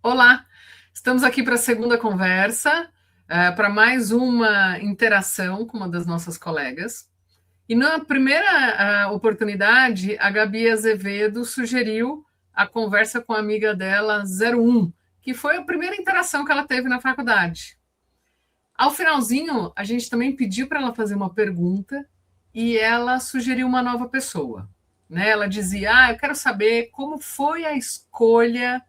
Olá, estamos aqui para a segunda conversa, para mais uma interação com uma das nossas colegas. E na primeira oportunidade, a Gabi Azevedo sugeriu a conversa com a amiga dela, 01, que foi a primeira interação que ela teve na faculdade. Ao finalzinho, a gente também pediu para ela fazer uma pergunta e ela sugeriu uma nova pessoa. Né? Ela dizia: eu quero saber como foi a escolha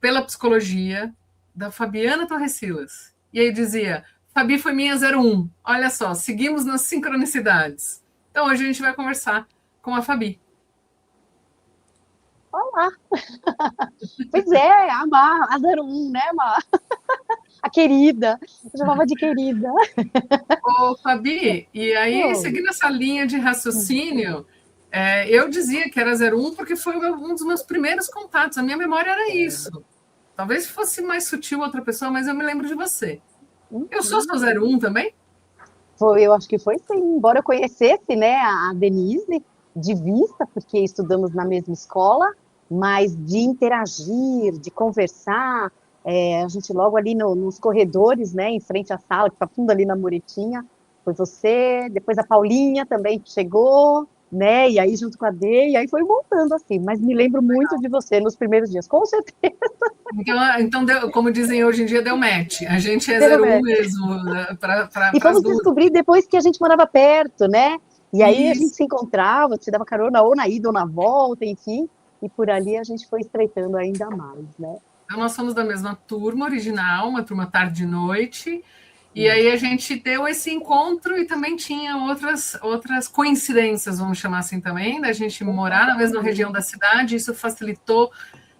pela psicologia da Fabiana Torresilas. E aí dizia: Fabi foi minha 01. Olha só, seguimos nas sincronicidades. Então hoje a gente vai conversar com a Fabi. Olá! Pois é, a 01, né, a querida, eu chamava de querida. Ô, Fabi, e aí, Oh. seguindo essa linha de raciocínio, eu dizia que era 01 porque foi um dos meus primeiros contatos. A minha memória era isso. Talvez fosse mais sutil outra pessoa, mas eu me lembro de você. Eu sou sua 01 também? Foi, eu acho que foi sim, embora eu conhecesse, né, a Denise de vista, porque estudamos na mesma escola, mas de interagir, de conversar, a gente logo ali nos corredores, né, em frente à sala, que está fundo ali na muretinha, foi você, depois a Paulinha também chegou, né, e aí junto com a Dê, e aí foi montando assim, mas me lembro muito de você nos primeiros dias, com certeza. Então como dizem hoje em dia, deu match. A gente é Deu 01 match. mesmo, né, para E as fomos duas. descobrir depois que a gente morava perto, né? E aí a gente Isso. se encontrava, se dava carona ou na ida ou na volta, enfim. E por ali a gente foi estreitando ainda mais, né? Então, nós somos da mesma turma original, uma turma tarde e noite. E aí a gente deu esse encontro e também tinha outras coincidências, vamos chamar assim também, da gente morar na mesma região da cidade. Isso facilitou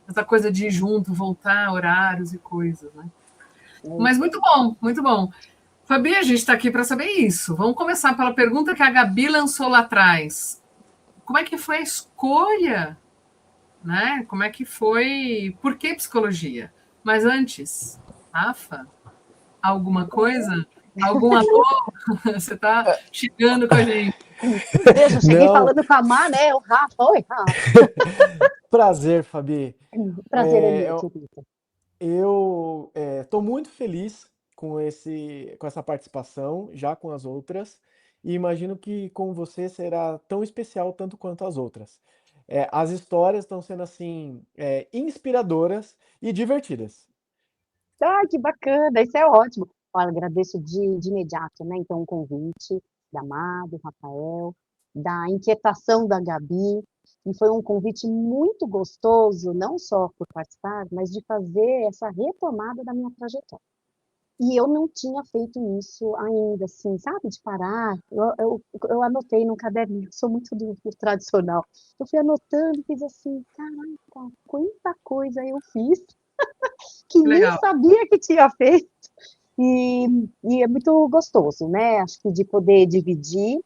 essa coisa de ir junto, voltar, horários e coisas, né? É Mas isso muito aí. bom, muito bom. Fabi, a gente está aqui para saber isso. Vamos começar pela pergunta que a Gabi lançou lá atrás. Como é que foi a escolha, né? Como é que foi? Por que psicologia? Mas antes, Rafa, alguma coisa? Algum alô? Você está chegando com a gente. Veja, cheguei Não, falando com a Má, né? O Rafa, oi, Rafa. prazer, Fabi. Prazer é meu, Eu querido. estou muito feliz com essa participação, já com as outras, e imagino que com você será tão especial tanto quanto as outras. As histórias estão sendo assim, inspiradoras e divertidas. Ah, que bacana, isso é ótimo. Olha, agradeço de imediato, né? Então, o convite da Má, do Rafael, da inquietação da Gabi, e foi um convite muito gostoso, não só por participar, mas de fazer essa retomada da minha trajetória. E eu não tinha feito isso ainda, assim, sabe, de parar. Eu anotei num caderninho, eu sou muito do tradicional. Eu fui anotando e fiz assim, caraca, quanta coisa eu fiz que nem Legal. sabia que tinha feito. E, e é muito gostoso, né? Acho que de poder dividir.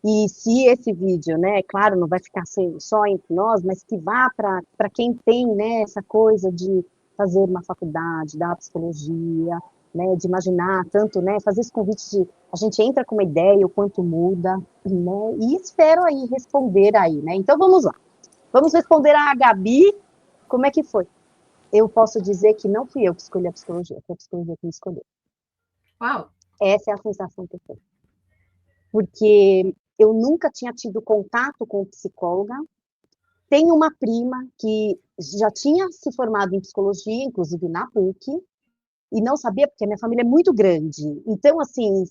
E se esse vídeo, né, claro, não vai ficar só entre nós, mas que vá para quem tem, né, essa coisa de fazer uma faculdade, da psicologia, né, de imaginar tanto, né, fazer esse convite de a gente entra com uma ideia, o quanto muda, né, e espero aí responder aí, né. Então vamos lá. Vamos responder a Gabi, como é que foi? Eu posso dizer que não fui eu que escolhi a psicologia, foi a psicologia que me escolheu. Uau, Essa é a sensação que eu tenho. Porque eu nunca tinha tido contato com psicóloga. Tenho uma prima que já tinha se formado em psicologia, inclusive na PUC, e não sabia, porque a minha família é muito grande. Então, assim,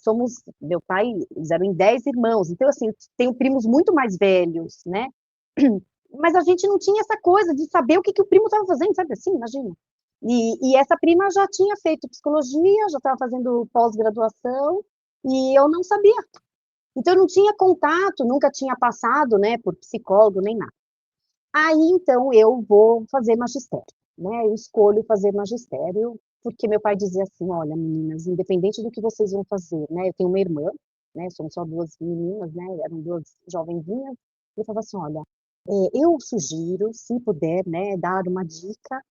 meu pai, eles eram em 10 irmãos, então, assim, tenho primos muito mais velhos, né? Mas a gente não tinha essa coisa de saber o que, que o primo estava fazendo, sabe assim, imagina. E essa prima já tinha feito psicologia, já estava fazendo pós-graduação, e eu não sabia. Então, eu não tinha contato, nunca tinha passado, né, por psicólogo nem nada. Aí, então, eu vou fazer magistério, né? Eu escolho fazer magistério, porque meu pai dizia assim: olha, meninas, independente do que vocês vão fazer, né? Eu tenho uma irmã, né? Somos só duas meninas, né? Eram duas jovenzinhas. Ele falava assim: olha, eu sugiro, se puder, né, dar uma dica,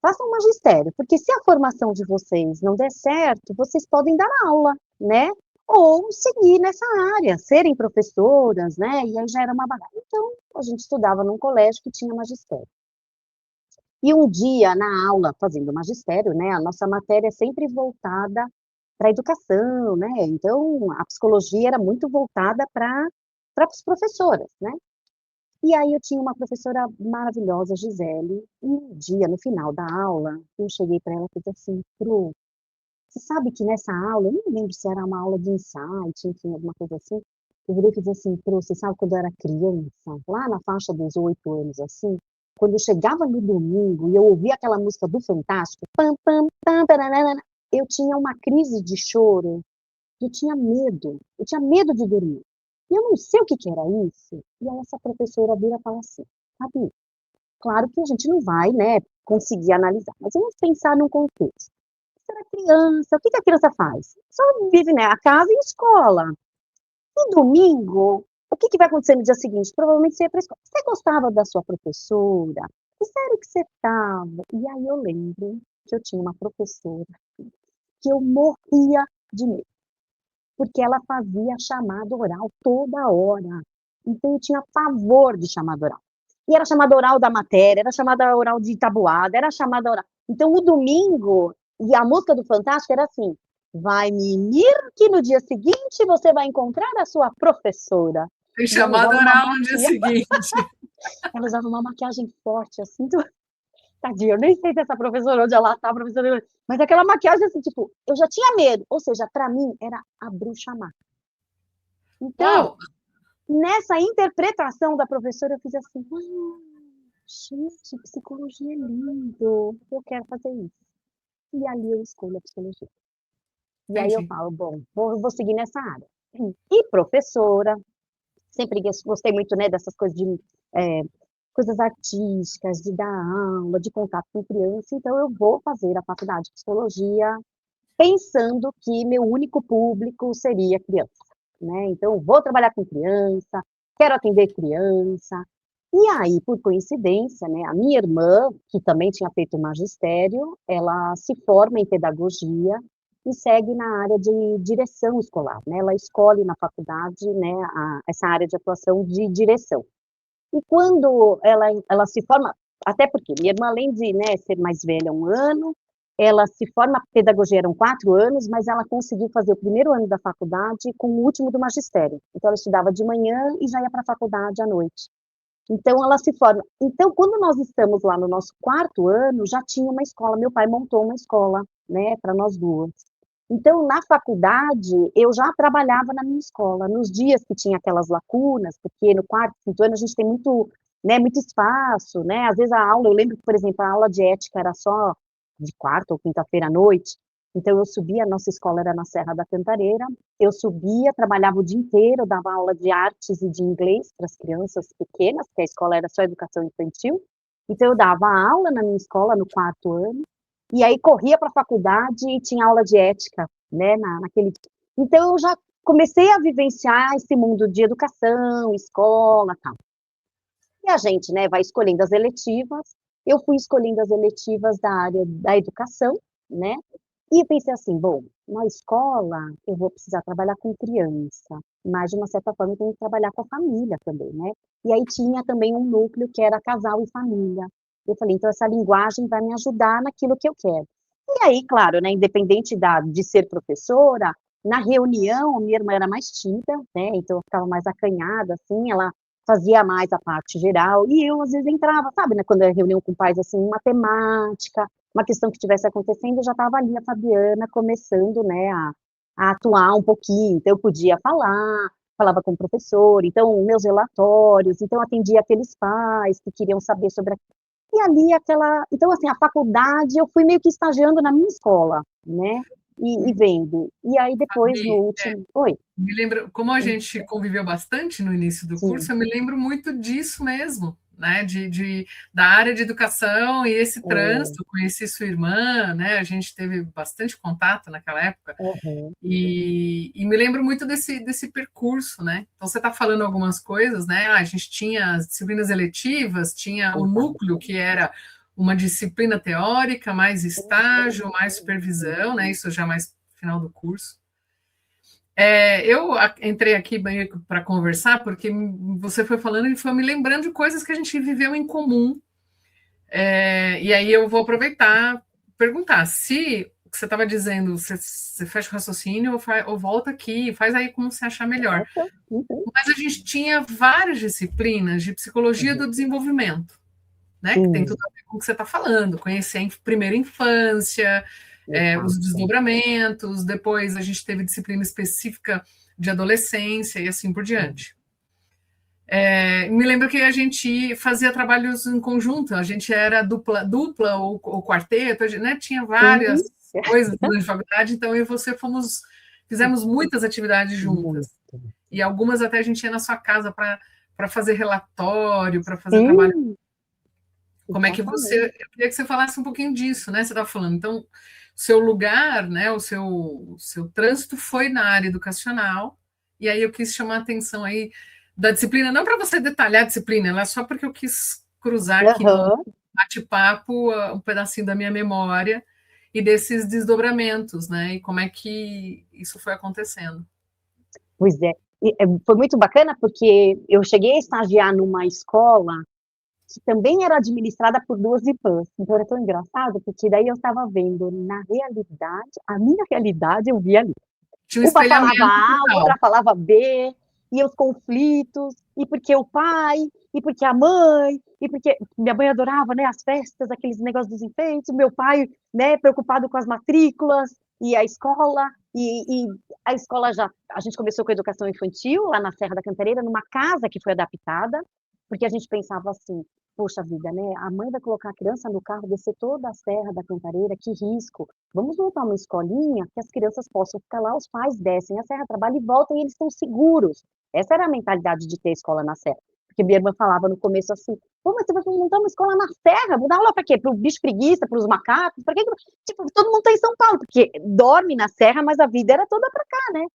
façam magistério, porque se a formação de vocês não der certo, vocês podem dar aula, né? Ou seguir nessa área, serem professoras, né? E aí já era uma bagagem. Então, a gente estudava num colégio que tinha magistério. E um dia, na aula, fazendo magistério, né, a nossa matéria é sempre voltada para a educação, né, então a psicologia era muito voltada para as professoras, né. E aí eu tinha uma professora maravilhosa, Gisele, e um dia, no final da aula, eu cheguei para ela e falei assim: "Pro, você sabe que nessa aula", eu não lembro se era uma aula de insight, enfim, alguma coisa assim, eu virei e fiz assim: "Pro, você sabe quando eu era criança, lá na faixa dos 8 anos, assim, quando eu chegava no domingo e eu ouvia aquela música do Fantástico, pam, pam, pam, tararana, eu tinha uma crise de choro, eu tinha medo de dormir. E eu não sei o que que era isso". E aí essa professora vira e fala assim: "Fabi, claro que a gente não vai, né, conseguir analisar, mas vamos pensar num contexto. Você era criança, o que que a criança faz? Só vive, né, a casa e a escola. E domingo, o que que vai acontecer no dia seguinte? Provavelmente você ia para a escola. Você gostava da sua professora? Que série que você estava?". E aí eu lembro que eu tinha uma professora que eu morria de medo, porque ela fazia chamada oral toda hora. Então eu tinha pavor de chamada oral. E era chamada oral da matéria, era chamada oral de tabuada, era chamada oral. Então o domingo, e a música do Fantástico era assim: "Vai mimir que no dia seguinte você vai encontrar a sua professora". Tem E ela chamada usava uma oral no dia maquia seguinte. ela usava uma maquiagem forte, assim, tadinha, eu nem sei se essa professora onde ela tá, a professora, mas aquela maquiagem, assim, tipo, eu já tinha medo, ou seja, pra mim era a bruxa má. Então, Uau! nessa interpretação da professora, eu fiz assim: gente, psicologia é lindo, eu quero fazer isso". E ali eu escolho a psicologia. E aí eu Entendi. falo: "Bom, vou seguir nessa área". E professora, sempre gostei muito, né, dessas coisas de, eh, coisas artísticas, de dar aula, de contato com criança, então eu vou fazer a faculdade de psicologia pensando que meu único público seria criança, né, então vou trabalhar com criança, quero atender criança. E aí, por coincidência, né, a minha irmã, que também tinha feito magistério, ela se forma em pedagogia e segue na área de direção escolar, né, ela escolhe na faculdade, né, essa área de atuação de direção. E quando ela se forma, até porque minha irmã, além de, né, ser mais velha 1 ano, ela se forma, pedagogia eram 4 anos, mas ela conseguiu fazer o primeiro ano da faculdade com o último do magistério. Então ela estudava de manhã e já ia para a faculdade à noite. Então ela se forma. Então quando nós estamos lá no nosso 4º ano, já tinha uma escola, meu pai montou uma escola, né, para nós 2. Então na faculdade, eu já trabalhava na minha escola, nos dias que tinha aquelas lacunas, porque no 4º, 5º ano a gente tem muito, né, muito espaço, né, às vezes a aula, eu lembro que, por exemplo, a aula de ética era só de quarta ou quinta-feira à noite, então eu subia, a nossa escola era na Serra da Cantareira, eu subia, trabalhava o dia inteiro, dava aula de artes e de inglês para as crianças pequenas, porque a escola era só educação infantil. Então eu dava aula na minha escola no 4º ano, e aí corria para a faculdade e tinha aula de ética, né, naquele. Então eu já comecei a vivenciar esse mundo de educação, escola, tal. E a gente, né, vai escolhendo as eletivas, eu fui escolhendo as eletivas da área da educação, né, e pensei assim: "Bom, na escola eu vou precisar trabalhar com criança, mas de uma certa forma eu tenho que trabalhar com a família também, né". E aí tinha também um núcleo que era casal e família. Eu falei: "Então essa linguagem vai me ajudar naquilo que eu quero". E aí, claro, né, independente de ser professora, na reunião, minha irmã era mais tímida, né, então eu ficava mais acanhada, assim, ela fazia mais a parte geral, e eu às vezes entrava, sabe, né, quando é reunião com pais, assim, matemática, uma questão que estivesse acontecendo, já estava ali a Fabiana começando, né, a atuar um pouquinho, então eu podia falar, falava com o professor, então meus relatórios, então atendia aqueles pais que queriam saber sobre a. E ali aquela, então assim, a faculdade eu fui meio que estagiando na minha escola, né, e vendo. E aí depois no Fabi, último, oi? me lembro, como a gente conviveu bastante no início do Sim, curso, eu me lembro muito disso mesmo, né? Da área de educação e esse é, trânsito, conheci sua irmã, né? A gente teve bastante contato naquela época, aham, e me lembro muito desse percurso, né? Então você está falando algumas coisas, né? A gente tinha as disciplinas eletivas, tinha o exato. núcleo que era uma disciplina teórica, mais Uhum, estágio, mais supervisão, né? Isso já mais final do curso. Eu entrei aqui para conversar porque você foi falando e foi me lembrando de coisas que a gente viveu em comum. E aí eu vou aproveitar perguntar se o que você estava dizendo, você fecha o raciocínio ou volta aqui, faz aí como você achar melhor. Mas a gente tinha várias disciplinas de psicologia do desenvolvimento, né? Que tem tudo a ver com o que você está falando, conhecer a primeira infância, os desdobramentos, depois a gente teve disciplina específica de adolescência e assim por diante. Me lembro que a gente fazia trabalhos em conjunto, a gente era dupla ou quarteto, né? Tinha várias coisas na faculdade, então eu e você fizemos muitas atividades juntas. E algumas até a gente ia na sua casa para fazer relatório, para fazer trabalho. Como é que você... Eu queria que você falasse um pouquinho disso, né? Você estava falando. Então, seu lugar, né? O seu trânsito foi na área educacional, e aí eu quis chamar a atenção aí da disciplina, não para você detalhar a disciplina, ela só porque eu quis cruzar aqui no bate-papo um pedacinho da minha memória e desses desdobramentos, né? E como é que isso foi acontecendo. Pois é. Foi muito bacana porque eu cheguei a estagiar numa escola que também era administrada por 2 irmãs. Então era tão engraçado, porque daí eu estava vendo, na realidade, a minha realidade eu via ali. Uma falava A, outra falava B, e os conflitos, e porque o pai, e porque a mãe, e porque minha mãe adorava, né, as festas, aqueles negócios dos enfeites, meu pai, né, preocupado com as matrículas, e a escola a gente começou com a educação infantil, lá na Serra da Cantareira, numa casa que foi adaptada, porque a gente pensava assim, poxa vida, né, a mãe vai colocar a criança no carro, descer toda a Serra da Cantareira, que risco. Vamos montar uma escolinha que as crianças possam ficar lá, os pais descem a serra, trabalham e voltam e eles estão seguros. Essa era a mentalidade de ter escola na serra. Porque minha irmã falava no começo assim, pô, mas você vai montar uma escola na serra? Vou dar aula para quê? Para o bicho preguiça, para os macacos? Para quê? Tipo, todo mundo está em São Paulo, porque dorme na serra, mas a vida era toda para cá, né?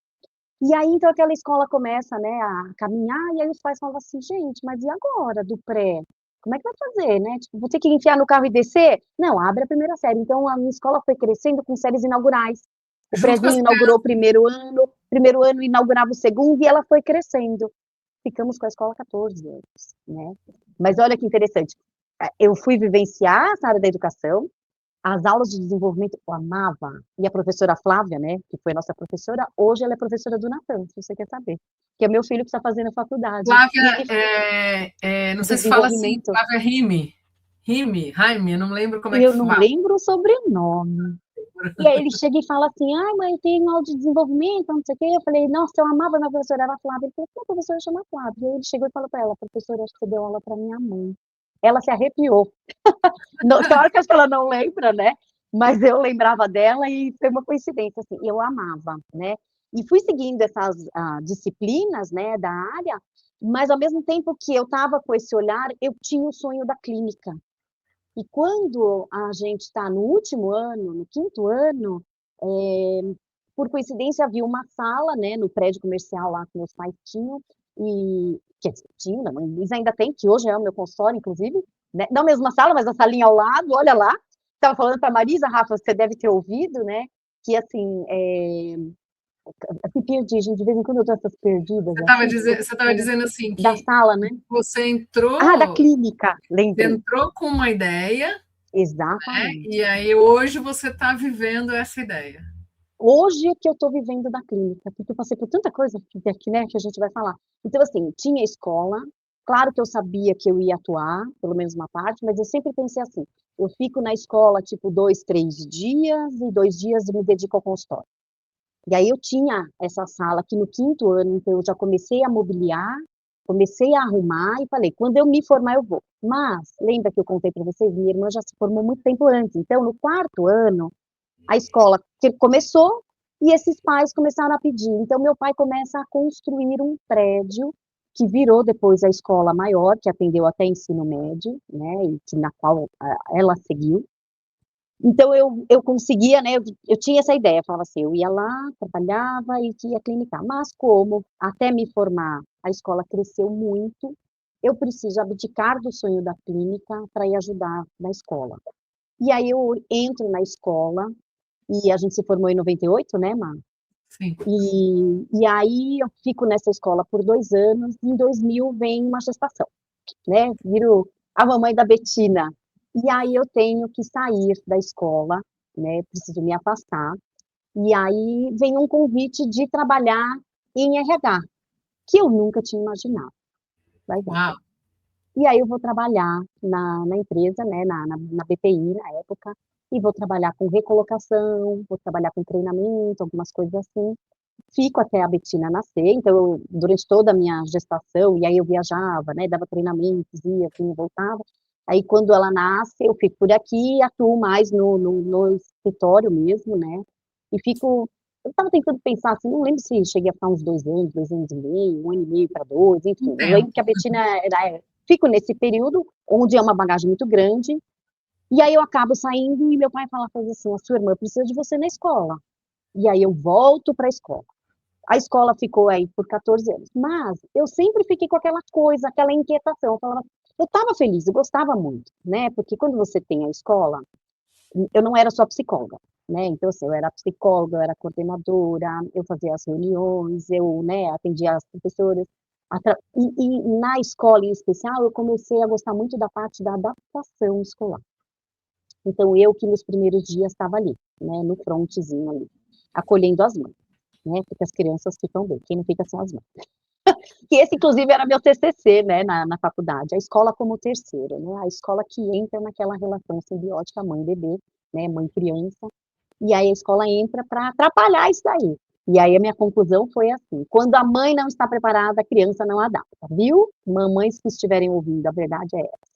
E aí, então, aquela escola começa, né, a caminhar, e aí os pais falam assim, gente, mas e agora, do pré? Como é que vai fazer, né? Tipo, vou ter que enfiar no carro e descer? Não, abre a primeira série. Então, a minha escola foi crescendo com séries inaugurais. O prézinho inaugurou o primeiro ano inaugurava o segundo, e ela foi crescendo. Ficamos com a escola 14 anos, né? Mas olha que interessante. Eu fui vivenciar essa área da educação, as aulas de desenvolvimento eu amava. E a professora Flávia, né, que foi a nossa professora, hoje ela é professora do Natan, se você quer saber. Que é meu filho que está fazendo a faculdade. Flávia, não sei se fala assim, Flávia Rime, eu não lembro como é que fala. Eu não lembro o sobrenome. E aí ele chega e fala assim, ai mãe, tem aula de desenvolvimento, não sei o quê. Eu falei, nossa, eu amava a minha professora, era a Flávia. Ele falou, a professora chama Flávia. E aí ele chegou e falou para ela, professora, acho que você deu aula para minha mãe. Ela se arrepiou. Tem hora que ela não lembra, né? Mas eu lembrava dela e foi uma coincidência, assim, eu amava, né? E fui seguindo essas disciplinas, né, da área, mas ao mesmo tempo que eu estava com esse olhar, eu tinha o sonho da clínica. E quando a gente está no último ano, no 5º ano, por coincidência havia uma sala, né, no prédio comercial lá que meus pais tinham, e quer dizer, tinha, eles ainda tem, que hoje é o meu consultório, inclusive, né? Não a mesma sala, mas a salinha ao lado, olha lá. Estava falando para a Marisa, Rafa, você deve ter ouvido, né? Que assim, eu me perdi, gente, de vez em quando eu tô essas perdidas. Você estava dizendo assim que da sala, né? Você entrou. Da clínica, lembrei. Você entrou com uma ideia. Exatamente. Né? E aí hoje você está vivendo essa ideia. Hoje é que eu estou vivendo da clínica, porque eu passei por tanta coisa aqui, né, que a gente vai falar. Então, assim, tinha escola, claro que eu sabia que eu ia atuar, pelo menos uma parte, mas eu sempre pensei assim, eu fico na escola, tipo, 2, 3 dias, e 2 dias me dedico ao consultório. E aí eu tinha essa sala aqui no 5º ano, então eu já comecei a mobiliar, comecei a arrumar, e falei, quando eu me formar eu vou. Mas, lembra que eu contei para vocês, minha irmã já se formou muito tempo antes, então no 4º ano, a escola começou e esses pais começaram a pedir. Então, meu pai começa a construir um prédio que virou depois a escola maior, que atendeu até ensino médio, né, e que, na qual ela seguiu. Então, eu conseguia, né, eu tinha essa ideia, eu falava assim, eu ia lá, trabalhava e ia clinicar. Mas como, até me formar, a escola cresceu muito, eu preciso abdicar do sonho da clínica para ir ajudar na escola. E aí eu entro na escola, e a gente se formou em 98, né, Má? Sim. E aí eu fico nessa escola por 2 anos, e em 2000 vem uma gestação, né? Viro a mamãe da Betina. E aí eu tenho que sair da escola, né, preciso me afastar, e aí vem um convite de trabalhar em RH, que eu nunca tinha imaginado, vai ver. Uau! E aí eu vou trabalhar na empresa, né, na BPI na época, e vou trabalhar com recolocação, vou trabalhar com treinamento, algumas coisas assim. Fico até a Betina nascer, então durante toda a minha gestação, e aí eu viajava, né, dava treinamentos, ia, vinha, voltava. Aí quando ela nasce, eu fico por aqui e atuo mais no escritório mesmo, né, e fico eu estava tentando pensar, assim, não lembro se cheguei a ficar uns 2 anos, 2 anos e meio, 1 ano e meio para 2, enfim, Um eu lembro tempo. que a Betina fico nesse período, onde é uma bagagem muito grande, e aí eu acabo saindo e meu pai fala assim: "A sua irmã precisa de você na escola". E aí eu volto para a escola. A escola ficou aí por 14 anos, mas eu sempre fiquei com aquela coisa, aquela inquietação, eu estava feliz, eu gostava muito, né, porque quando você tem a escola, eu não era só psicóloga, né, então assim, eu era psicóloga, eu era coordenadora, eu fazia as reuniões, eu, né, atendia as professoras, na escola em especial eu comecei a gostar muito da parte da adaptação escolar. Então eu que nos primeiros dias estava ali, né, no frontzinho ali, acolhendo as mães, né, porque as crianças ficam bem, quem não fica são as mães. Que esse inclusive era meu TCC, né, na faculdade, a escola como terceiro, né, a escola que entra naquela relação simbiótica mãe-bebê, né, mãe-criança, e aí a escola entra para atrapalhar isso daí. E aí a minha conclusão foi assim: quando a mãe não está preparada, a criança não adapta, viu? Mamães que estiverem ouvindo, a verdade é essa.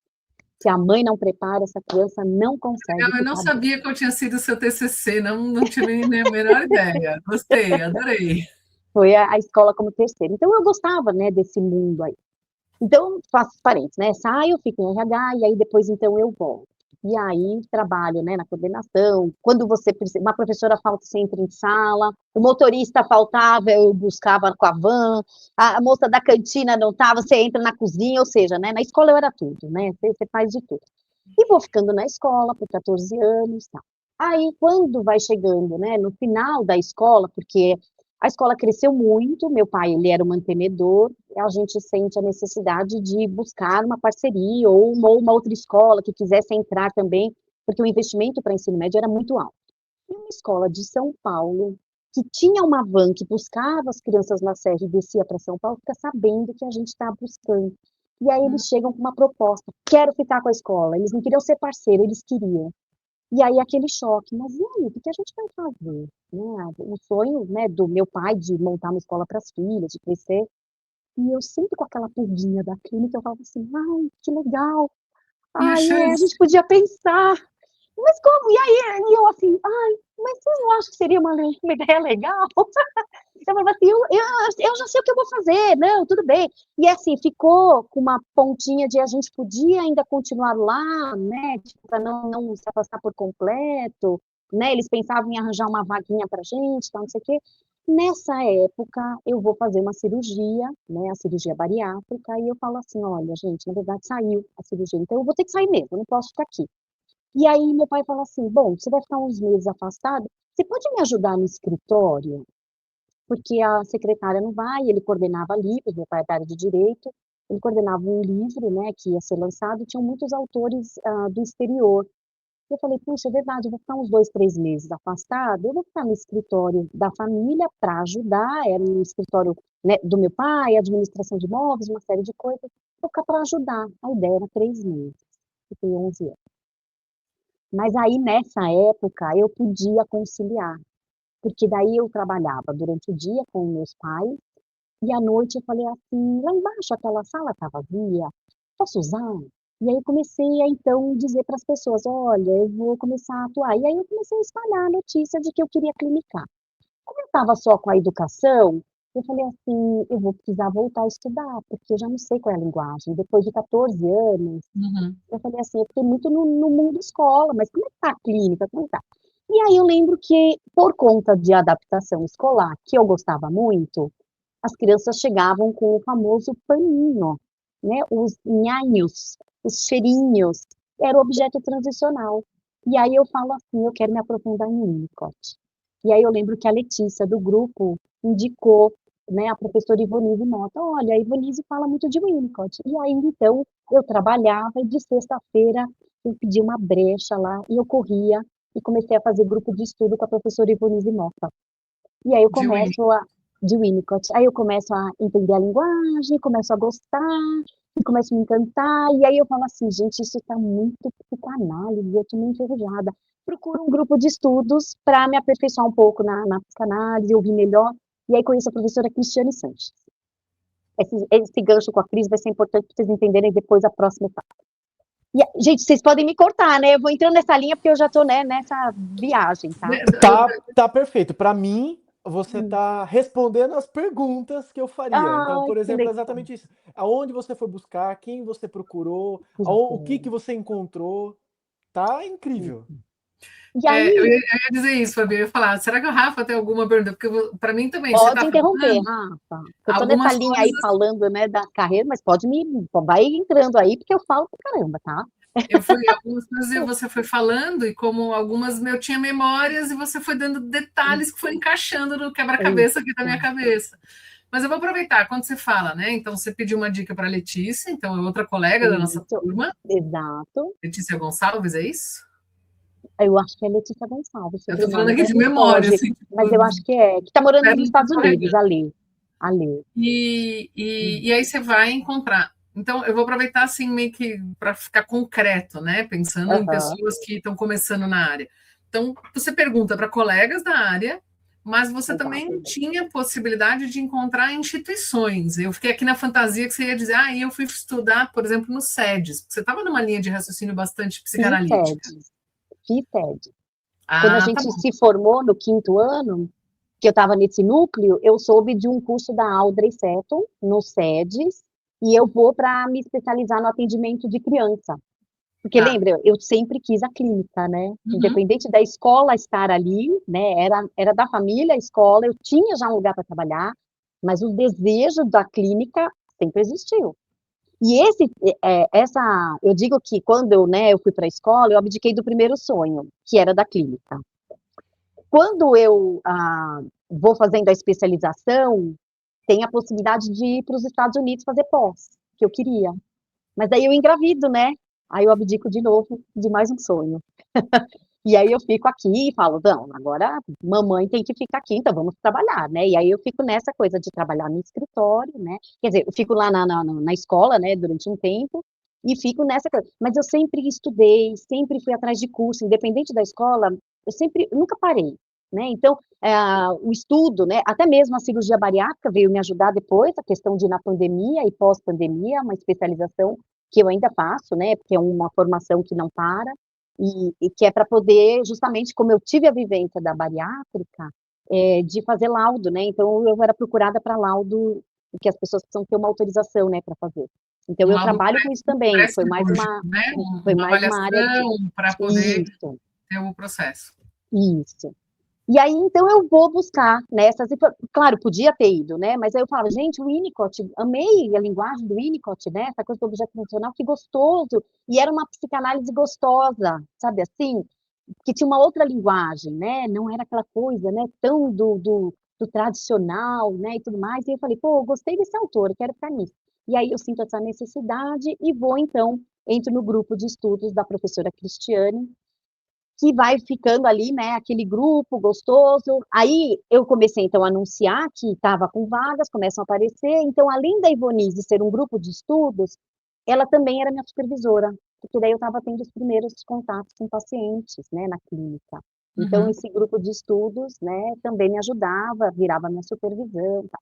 Se a mãe não prepara, essa criança não consegue Eu não ficar bem. sabia que eu tinha sido seu TCC, não tinha nem a menor ideia. Gostei, adorei. Foi a escola como terceiro. Então eu gostava, né, desse mundo aí. Então, faço parênteses, né, saio, fico em RH e aí depois então eu volto. E aí trabalho, né, na coordenação, quando você precisa uma professora falta, você entra em sala, o motorista faltava, eu buscava com a van, a moça da cantina não estava, você entra na cozinha, ou seja, né, na escola eu era tudo, né, você faz de tudo. E vou ficando na escola por 14 anos, tal. Aí quando vai chegando, né, no final da escola, porque a escola cresceu muito, meu pai, ele era o mantenedor, e a gente sente a necessidade de buscar uma parceria ou uma outra escola que quisesse entrar também, porque o investimento para ensino médio era muito alto. E uma escola de São Paulo, que tinha uma van que buscava as crianças na sede e descia para São Paulo, fica sabendo que a gente está buscando. E aí eles chegam com uma proposta: quero ficar com a escola. Eles não queriam ser parceiro, eles queriam. E aí aquele choque, mas e aí, o que que a gente vai fazer? Né, o sonho, né, do meu pai de montar uma escola para as filhas, de crescer, e eu sempre com aquela pulguinha da clínica, eu falava assim: "Ai, que legal, E a ai, a chance? gente podia pensar". Mas como? E aí, e eu assim: "Ai, mas você não acha que seria uma ideia legal?". Eu falava assim: eu já sei o que eu vou fazer, não, tudo bem". E assim, ficou com uma pontinha de a gente podia ainda continuar lá, né, tipo, para não se afastar por completo, né, eles pensavam em arranjar uma vaguinha pra gente, tal, não sei o quê. Nessa época, eu vou fazer uma cirurgia, né, a cirurgia bariátrica, e eu falo assim: "Olha, gente, na verdade saiu a cirurgia, então eu vou ter que sair mesmo, eu não posso ficar aqui". E aí meu pai fala assim: "Bom, você vai ficar uns meses afastado, você pode me ajudar no escritório?". Porque a secretária não vai, ele coordenava livros, meu pai é da área de direito, ele coordenava um livro, né, que ia ser lançado, e tinham muitos autores, do exterior. Eu falei: "Puxa, é verdade, eu vou ficar uns 2, 3 meses afastada, eu vou ficar no escritório da família para ajudar", era um escritório, né, do meu pai, administração de imóveis, uma série de coisas, vou ficar para ajudar. A ideia era 3 meses, fiquei 11 anos. Mas aí nessa época eu podia conciliar, porque daí eu trabalhava durante o dia com meus pais, e à noite eu falei assim: "Lá embaixo aquela sala está vazia, posso usar?". E aí eu comecei a então dizer para as pessoas: "Olha, eu vou começar a atuar". E aí eu comecei a espalhar a notícia de que eu queria clinicar. Como eu estava só com a educação, eu falei assim: "Eu vou precisar voltar a estudar, porque eu já não sei qual é a linguagem". Depois de 14 anos, Uhum. eu falei assim: "Eu fiquei muito no mundo escola, mas como é que tá a clínica, como é que tá?". E aí eu lembro que, por conta de adaptação escolar, que eu gostava muito, as crianças chegavam com o famoso paninho, né, os nhanhos, os cheirinhos, era o objeto transicional. E aí eu falo assim: "Eu quero me aprofundar em Winnicott". E aí eu lembro que a Letícia, do grupo, indicou, né, a professora Ivonise Mota: "Olha, a Ivonise fala muito de Winnicott". E aí então eu trabalhava e de sexta-feira eu pedi uma brecha lá e eu corria e comecei a fazer grupo de estudo com a professora Ivonise Mota. E aí eu De Winnie. começo a de Winnicott, aí eu começo a entender a linguagem, começo a gostar, e começo a me encantar, e aí eu falo assim, gente, isso está muito psicanálise, eu estou meio enferrujada. Procuro um grupo de estudos para me aperfeiçoar um pouco na psicanálise, ouvir melhor, e aí conheço a professora Cristiane Sanches. Esse gancho com a Cris vai ser importante para vocês entenderem depois a próxima etapa. E, gente, vocês podem me cortar, né? Eu vou entrando nessa linha porque eu já estou, né, nessa viagem, tá? Tá perfeito. Para mim, você tá respondendo as perguntas que eu faria. Então, Ai, por que exemplo, legal. exatamente isso. Aonde você foi buscar, quem você procurou, o que que você encontrou. Tá incrível. E aí, Eu ia dizer isso, Fabi, eu ia falar, será que o Rafa tem alguma pergunta? Porque para mim também, você pode está interromper, falando Rafa. Eu tô nessa algumas linha aí coisas, falando, né, da carreira, mas vai entrando aí, porque eu falo pra caramba, tá? algumas coisas e você foi falando, e como algumas eu tinha memórias, e você foi dando detalhes que foi encaixando no quebra-cabeça aqui da minha cabeça. Mas eu vou aproveitar, quando você fala, né? Então, você pediu uma dica para a Letícia, então é outra colega da nossa Isso, turma, exato. Letícia Gonçalves, é isso? Eu acho que é Letícia Gonçalves, Eu estou falando sobrenome, aqui mas de me memória, foge. assim, Mas eu acho que é, que tá morando nos espero não Estados escorregar. Unidos, a Lê. A Lê. E aí você vai encontrar. Então, eu vou aproveitar assim, meio que para ficar concreto, né? Pensando em Aham, pessoas que estão começando na área. Então, você pergunta para colegas da área, mas você também exato. tinha possibilidade de encontrar instituições. Eu fiquei aqui na fantasia que você ia dizer, eu fui estudar, por exemplo, no SEDES. Você estava numa linha de raciocínio bastante Fiz psicanalítica. TED, fiz TED. Quando a Ah, tá gente bom. se formou no 5º ano, que eu estava nesse núcleo, eu soube de um curso da Audrey Settle, no SEDES, e eu vou para me especializar no atendimento de criança. Porque Tá. lembra, eu sempre quis a clínica, né? Uhum. Independente da escola estar ali, né? Era da família, a escola, eu tinha já um lugar para trabalhar, mas o desejo da clínica sempre existiu. E eu digo que quando eu fui para a escola, eu abdiquei do primeiro sonho, que era da clínica. Quando eu vou fazendo a especialização, tem a possibilidade de ir para os Estados Unidos fazer pós, que eu queria. Mas daí eu engravido, né? Aí eu abdico de novo de mais um sonho. E aí eu fico aqui e falo, não, agora mamãe tem que ficar aqui, então vamos trabalhar, né? E aí eu fico nessa coisa de trabalhar no escritório, né? Quer dizer, eu fico lá na escola, né, durante um tempo, e fico nessa coisa. Mas eu sempre estudei, sempre fui atrás de curso, independente da escola, eu nunca parei, né? Então, o estudo, né, até mesmo a cirurgia bariátrica veio me ajudar depois, a questão de na pandemia e pós-pandemia, uma especialização que eu ainda faço, né, porque é uma formação que não para, e que é para poder, justamente, como eu tive a vivência da bariátrica, de fazer laudo, né? Então, eu era procurada para laudo, que as pessoas precisam ter uma autorização, né, para fazer. Então, Um eu laudo trabalho com isso também. pré-cirúrgico, né? Foi Uma mais uma área de. avaliação para poder Isso, ter o processo. isso. E aí, então, eu vou buscar nessas. Claro, podia ter ido, né? Mas aí eu falo, gente, o Winnicott, amei a linguagem do Winnicott, né? Essa coisa do objeto funcional, que gostoso. E era uma psicanálise gostosa, sabe assim? Que tinha uma outra linguagem, né? Não era aquela coisa, né? Tão do tradicional, né? E tudo mais. E eu falei, pô, eu gostei desse autor, eu quero ficar nisso. E aí eu sinto essa necessidade e vou, então, entro no grupo de estudos da professora Cristiane, que vai ficando ali, né, aquele grupo gostoso. Aí eu comecei, então, a anunciar que estava com vagas, começam a aparecer. Então, além da Ivonise ser um grupo de estudos, ela também era minha supervisora, porque daí eu estava tendo os primeiros contatos com pacientes, né, na clínica. Então, Uhum. esse grupo de estudos, né, também me ajudava, virava minha supervisão, tá.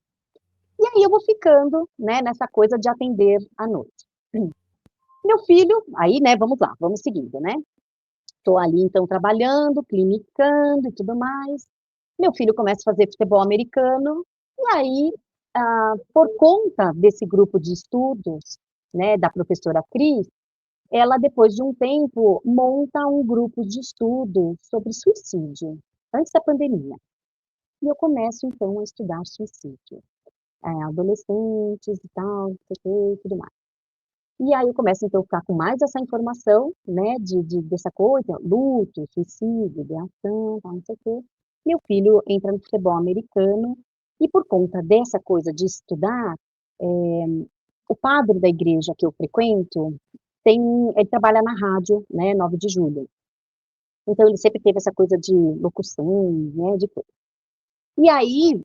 E aí eu vou ficando, né, nessa coisa de atender à noite. Meu filho, aí, né, vamos lá, vamos seguindo, né? Estou ali, então, trabalhando, clinicando e tudo mais. Meu filho começa a fazer futebol americano, e aí, por conta desse grupo de estudos, né, da professora Cris, ela, depois de um tempo, monta um grupo de estudo sobre suicídio, antes da pandemia. E eu começo, então, a estudar suicídio. Adolescentes e tal, não sei o quê, e tudo mais. E aí eu começo, então, a ficar com mais essa informação, né, dessa coisa, luto, suicídio, ideação, tal, não sei o quê. Meu filho entra no futebol americano e por conta dessa coisa de estudar, o padre da igreja que eu frequento, ele trabalha na rádio, né, 9 de julho. Então ele sempre teve essa coisa de locução, né, de coisa. E aí,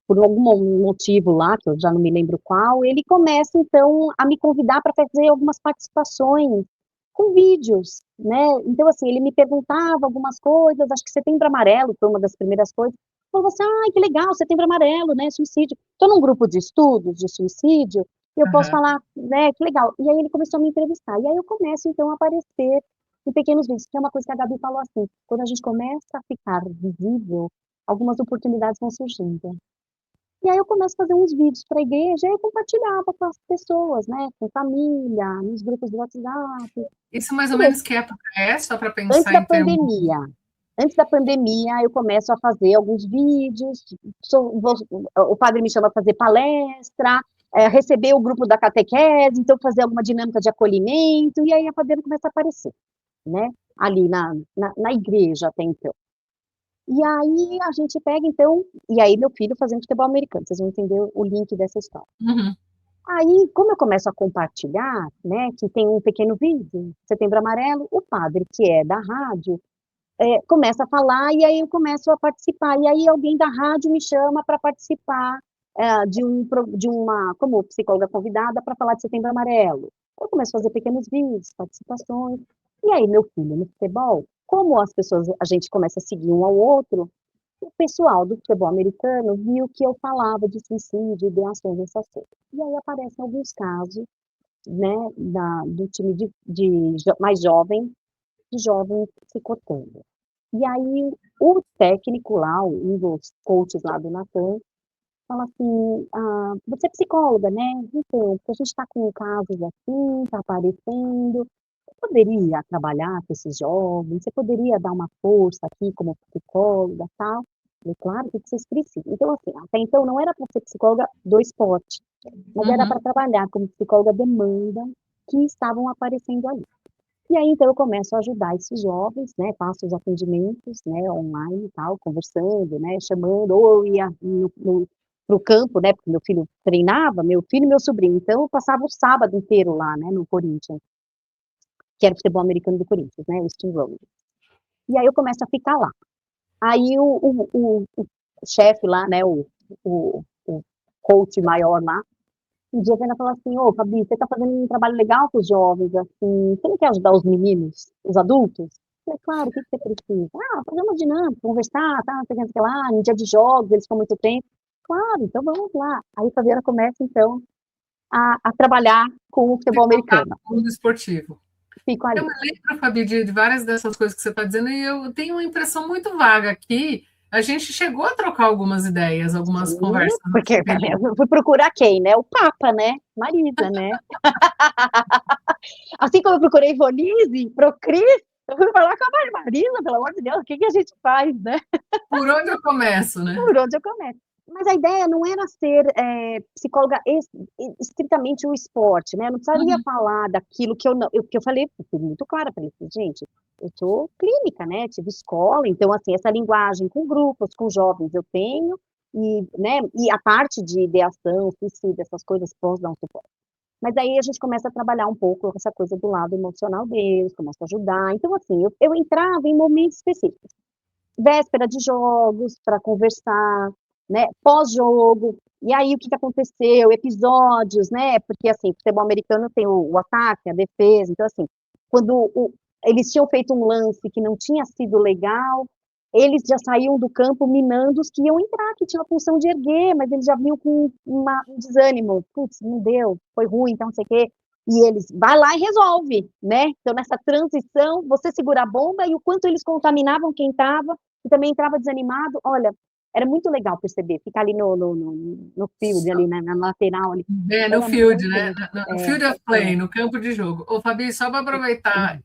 por algum motivo lá, que eu já não me lembro qual, ele começa então a me convidar para fazer algumas participações com vídeos, né? Então assim, ele me perguntava algumas coisas, acho que Setembro Amarelo foi uma das primeiras coisas. Falou assim: "Ai, que legal, Setembro Amarelo, né, suicídio. Tô num grupo de estudos de suicídio, e eu posso Aham. falar, né, que legal". E aí ele começou a me entrevistar. E aí eu começo então a aparecer em pequenos vídeos, que é uma coisa que a Gabi falou assim: quando a gente começa a ficar visível, algumas oportunidades vão surgindo. E aí eu começo a fazer uns vídeos para a igreja e eu compartilhava com as pessoas, né, com família, nos grupos do WhatsApp. Isso mais ou E menos que época é? Só para antes pensar da em termos. pandemia. Antes da pandemia, eu começo a fazer alguns vídeos, o padre me chama para fazer palestra, receber o grupo da catequese, então fazer alguma dinâmica de acolhimento, e aí a padeira começa a aparecer, né, ali na igreja até então. E aí a gente pega então, e aí meu filho fazendo futebol americano, vocês vão entender o link dessa história. Uhum. Aí, como eu começo a compartilhar, né, que tem um pequeno vídeo, Setembro Amarelo, o padre, que é da rádio, começa a falar e aí eu começo a participar. E aí alguém da rádio me chama para participar de uma, como psicóloga convidada, para falar de Setembro Amarelo. Eu começo a fazer pequenos vídeos, participações. E aí, meu filho, no futebol, como as pessoas, a gente começa a seguir um ao outro, o pessoal do futebol americano viu que eu falava de suicídio, ideações, essas coisas. E aí aparecem alguns casos, né, do time mais jovem, de jovens se cortando. E aí o técnico lá, um dos coaches lá do Natan, fala assim: você é psicóloga, né? Então, porque a gente está com casos assim, está aparecendo, você poderia trabalhar com esses jovens, você poderia dar uma força aqui como psicóloga, tal? Eu falei: claro, o que vocês precisam? Então, assim, até então não era para ser psicóloga do esporte, mas era para Uhum. trabalhar como psicóloga demanda que estavam aparecendo ali. E aí, então, eu começo a ajudar esses jovens, né, faço os atendimentos, né, online e tal, conversando, né, chamando, ou eu ia para o campo, né, porque meu filho treinava, meu filho e meu sobrinho, então eu passava o sábado inteiro lá, né, no Corinthians, que era o futebol americano do Corinthians, né, o Steamroller. E aí eu começo a ficar lá. Aí o chefe lá, né, o coach maior lá, um dia vem e fala assim: ô, Fabi, você está fazendo um trabalho legal com os jovens, assim, você não quer ajudar os meninos, os adultos? Eu falei: claro, o que você precisa? Fazer uma dinâmica, conversar, tá, não sei o que lá, no dia de jogos, eles ficam muito tempo. Claro, então vamos lá. Aí a Fabiana começa, então, a trabalhar com o Ter futebol contato americano. com o mundo esportivo. Fico Eu ali. me lembro, Fabi, de várias dessas coisas que você está dizendo, e eu tenho uma impressão muito vaga aqui. A gente chegou a trocar algumas ideias, algumas Sim, conversas porque nesse período. eu fui procurar quem, né? O Papa, né? Marisa, né? Assim como eu procurei Vonise, Procris, eu fui falar com a Marisa, pelo amor de Deus, o que a gente faz, né? Por onde eu começo, né? Por onde eu começo. Mas a ideia não era ser psicóloga estritamente o esporte, né? Eu não precisaria Uhum. falar daquilo que eu não. Que eu falei, eu fui muito clara, falei assim, gente, eu sou clínica, né? Tive escola, então, assim, essa linguagem com grupos, com jovens eu tenho, e, né, e a parte de ideação, suicídio, essas coisas, posso dar um suporte. Mas aí a gente começa a trabalhar um pouco essa coisa do lado emocional deles, começa a ajudar. Então, assim, eu entrava em momentos específicos. Véspera de jogos, para conversar, né, pós-jogo, e aí o que aconteceu, episódios, né, porque assim, futebol americano tem o ataque, a defesa, então assim, quando eles tinham feito um lance que não tinha sido legal, eles já saíam do campo minando os que iam entrar, que tinham a função de erguer, mas eles já vinham com um desânimo, putz, não deu, foi ruim, então não sei o quê, e eles, vai lá e resolve, né, então nessa transição, você segura a bomba e o quanto eles contaminavam quem estava, e também entrava desanimado, olha, era muito legal perceber, ficar ali no field, ali na lateral, ali. No Era field, muito né? legal. No field of play, no campo de jogo. Ô, Fabi, só para aproveitar,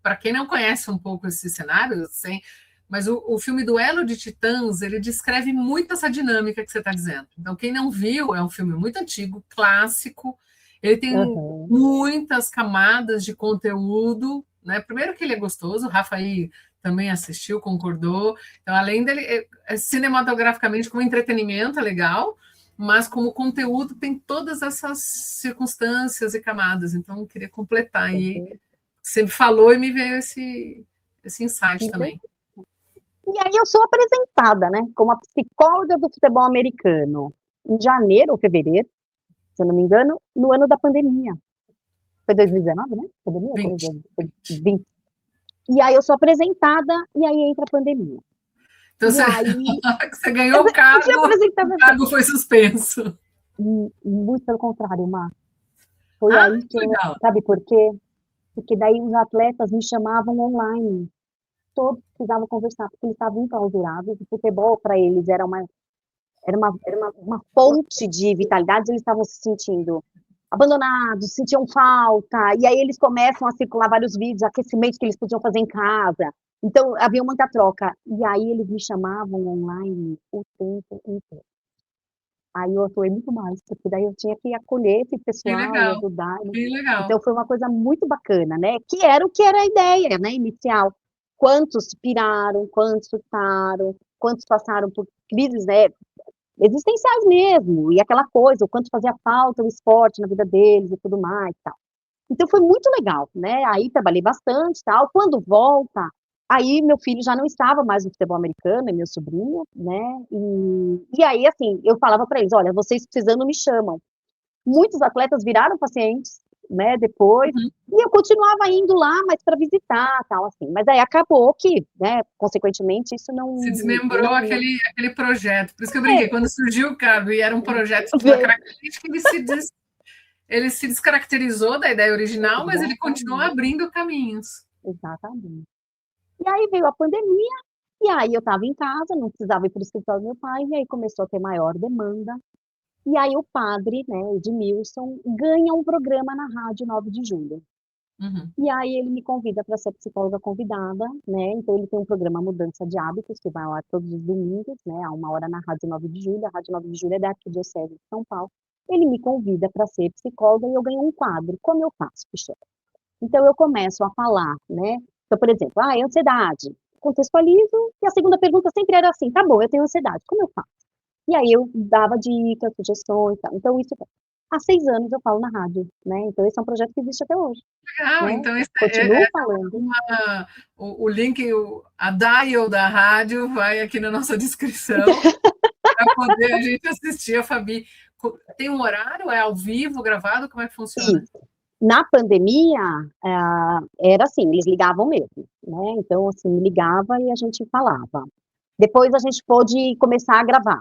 para quem não conhece um pouco esse cenário, assim, mas o filme Duelo de Titãs, ele descreve muito essa dinâmica que você está dizendo. Então, quem não viu, é um filme muito antigo, clássico, ele tem Uhum. muitas camadas de conteúdo, né? Primeiro que ele é gostoso, o Rafa aí também assistiu, concordou. Então, além dele, cinematograficamente, como entretenimento, é legal. mas como conteúdo tem todas essas circunstâncias e camadas, então eu queria completar aí. Você me falou e me veio esse insight também. E aí eu sou apresentada, né, como a psicóloga do futebol americano, em janeiro ou fevereiro, se eu não me engano, no ano da pandemia. Foi 2019, né? Pandemia? 20. E aí eu sou apresentada e aí entra a pandemia. Então você ganhou o cargo foi suspenso. Muito pelo contrário, Mar. Foi aí que sabe por quê? Porque daí os atletas me chamavam online. Todos precisavam conversar, porque eles estavam enclausurados. O futebol, para eles, era uma fonte de vitalidade. Eles estavam se sentindo abandonados, sentiam falta. E aí eles começam a circular vários vídeos, aquecimentos que eles podiam fazer em casa. Então, havia muita troca. E aí eles me chamavam online o tempo inteiro. Aí eu atuei muito mais, porque daí eu tinha que acolher esse pessoal e ajudar. Que legal. Então foi uma coisa muito bacana, né? Que era a ideia, né, inicial. Quantos piraram, quantos surtaram, quantos passaram por crises, né, existenciais mesmo, e aquela coisa, o quanto fazia falta o esporte na vida deles e tudo mais, tal. Então foi muito legal, né? Aí trabalhei bastante, tal. Quando volta, aí meu filho já não estava mais no futebol americano, é meu sobrinho, né? E aí, assim, eu falava para eles, olha, vocês precisando me chamam. Muitos atletas viraram pacientes, né, depois, e eu continuava indo lá, mas para visitar, tal, assim. Mas aí acabou que, né, consequentemente, isso não... Se desmembrou aquele projeto. Por isso que eu brinquei, quando surgiu o cargo e era um projeto que tinha característica, ele se descaracterizou da ideia original, mas ele continuou abrindo caminhos. Exatamente. E aí veio a pandemia, e aí eu estava em casa, não precisava ir para o escritório do meu pai, e aí começou a ter maior demanda. E aí o padre, né, Edmilson, ganha um programa na Rádio 9 de Julho. E aí ele me convida para ser psicóloga convidada, né? Então ele tem um programa Mudança de Hábitos, que vai lá todos os domingos, né, a 1 hora na Rádio 9 de Julho. A Rádio 9 de Julho é da Arquidiocese de São Paulo. Ele me convida para ser psicóloga e eu ganho um quadro. Como eu faço, Pichel? Então eu começo a falar, né? Então, por exemplo, ansiedade. Contextualizo, e a segunda pergunta sempre era assim, tá bom, eu tenho ansiedade, como eu faço? E aí eu dava dicas, sugestões, tal. Então isso há 6 anos eu falo na rádio, né? Então esse é um projeto que existe até hoje. Legal, né? então continuo falando. O link, a dial da rádio vai aqui na nossa descrição para poder a gente assistir a Fabi. Tem um horário? É ao vivo, gravado? Como é que funciona? Isso. Na pandemia, era assim, eles ligavam mesmo, né? Então, assim, me ligava e a gente falava. Depois a gente pôde começar a gravar,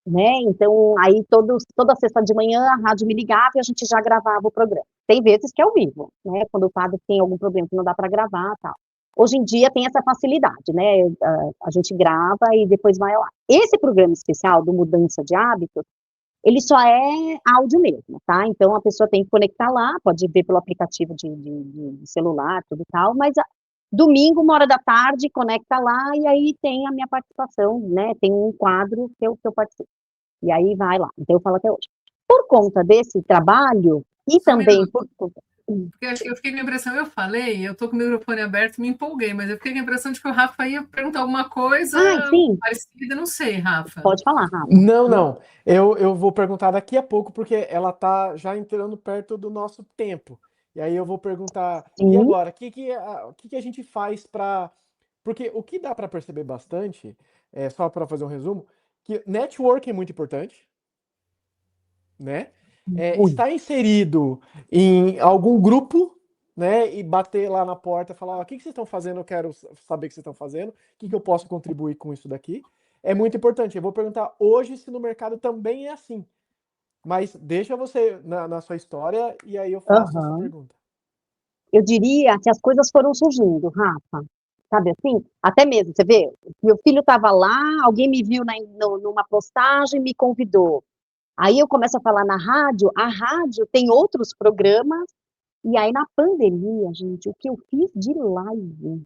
né? Então, aí toda sexta de manhã a rádio me ligava e a gente já gravava o programa. Tem vezes que é ao vivo, né? Quando o padre tem algum problema que não dá para gravar, tal. Hoje em dia tem essa facilidade, né? A gente grava e depois vai lá. Esse programa especial do Mudança de Hábitos, ele só é áudio mesmo, tá? Então a pessoa tem que conectar lá, pode ver pelo aplicativo de celular, tudo e tal, mas domingo, 1 hora da tarde, conecta lá e aí tem a minha participação, né? Tem um quadro que eu participo. E aí vai lá. Então eu falo até hoje. Por conta desse trabalho e também por conta... Porque eu fiquei com a impressão, eu falei, eu tô com o microfone aberto, me empolguei, mas eu fiquei com a impressão de que o Rafa ia perguntar alguma coisa parecida, não sei, Rafa. Pode falar, Rafa. Não. Eu vou perguntar daqui a pouco, porque ela tá já entrando perto do nosso tempo. E aí eu vou perguntar, e agora, o que a gente faz para... Porque o que dá para perceber bastante, só para fazer um resumo, que network é muito importante, né? Estar inserido em algum grupo, né? E bater lá na porta e falar, o que vocês estão fazendo? Eu quero saber o que vocês estão fazendo. O que eu posso contribuir com isso daqui? É muito importante. Eu vou perguntar hoje se no mercado também é assim. Mas deixa você na sua história e aí eu faço essa pergunta. Eu diria que as coisas foram surgindo, Rafa. Sabe assim? Até mesmo, você vê, meu filho estava lá, alguém me viu numa postagem, me convidou. Aí eu começo a falar na rádio, a rádio tem outros programas, e aí na pandemia, gente, o que eu fiz de live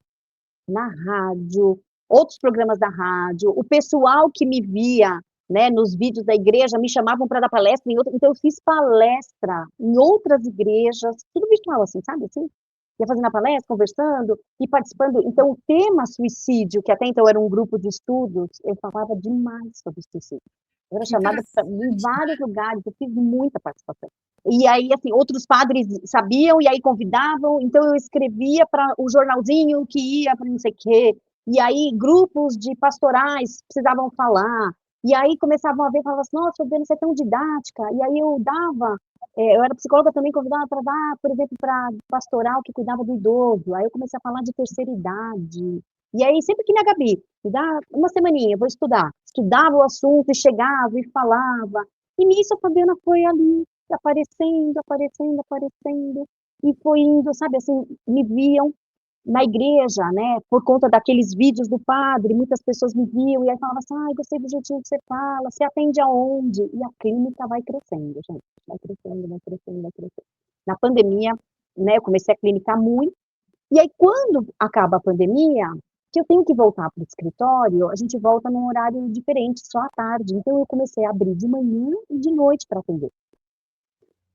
na rádio, outros programas da rádio, o pessoal que me via, né, nos vídeos da igreja, me chamavam para dar palestra em outra, então eu fiz palestra em outras igrejas, tudo virtual assim, sabe assim? Ia fazendo a palestra, conversando e participando. Então o tema suicídio, que até então era um grupo de estudos, eu falava demais sobre suicídio. Eu era Que chamada em interessante, vários lugares, eu fiz muita participação. E aí, assim, outros padres sabiam e aí convidavam, então eu escrevia para o jornalzinho que ia para não sei o quê, e aí grupos de pastorais precisavam falar, e aí começavam a ver, falavam assim, nossa, Fabiana, você é tão didática, e aí eu dava, eu era psicóloga também, convidada para dar, por exemplo, para pastoral que cuidava do idoso, aí eu comecei a falar de terceira idade, e aí sempre que minha Gabi, me dá uma semaninha, eu vou estudar, estudava o assunto e chegava e falava, e nisso a Fabiana foi ali, aparecendo, aparecendo, aparecendo, e foi indo, sabe, assim, me viam na igreja, né, por conta daqueles vídeos do padre, muitas pessoas me viam, e aí falavam assim, ai, gostei do jeitinho que você fala, você atende aonde? E a clínica vai crescendo, gente, vai crescendo, vai crescendo, vai crescendo. Na pandemia, né, eu comecei a clinicar muito, e aí quando acaba a pandemia, que eu tenho que voltar para o escritório, a gente volta num horário diferente, só à tarde, então eu comecei a abrir de manhã e de noite para atender.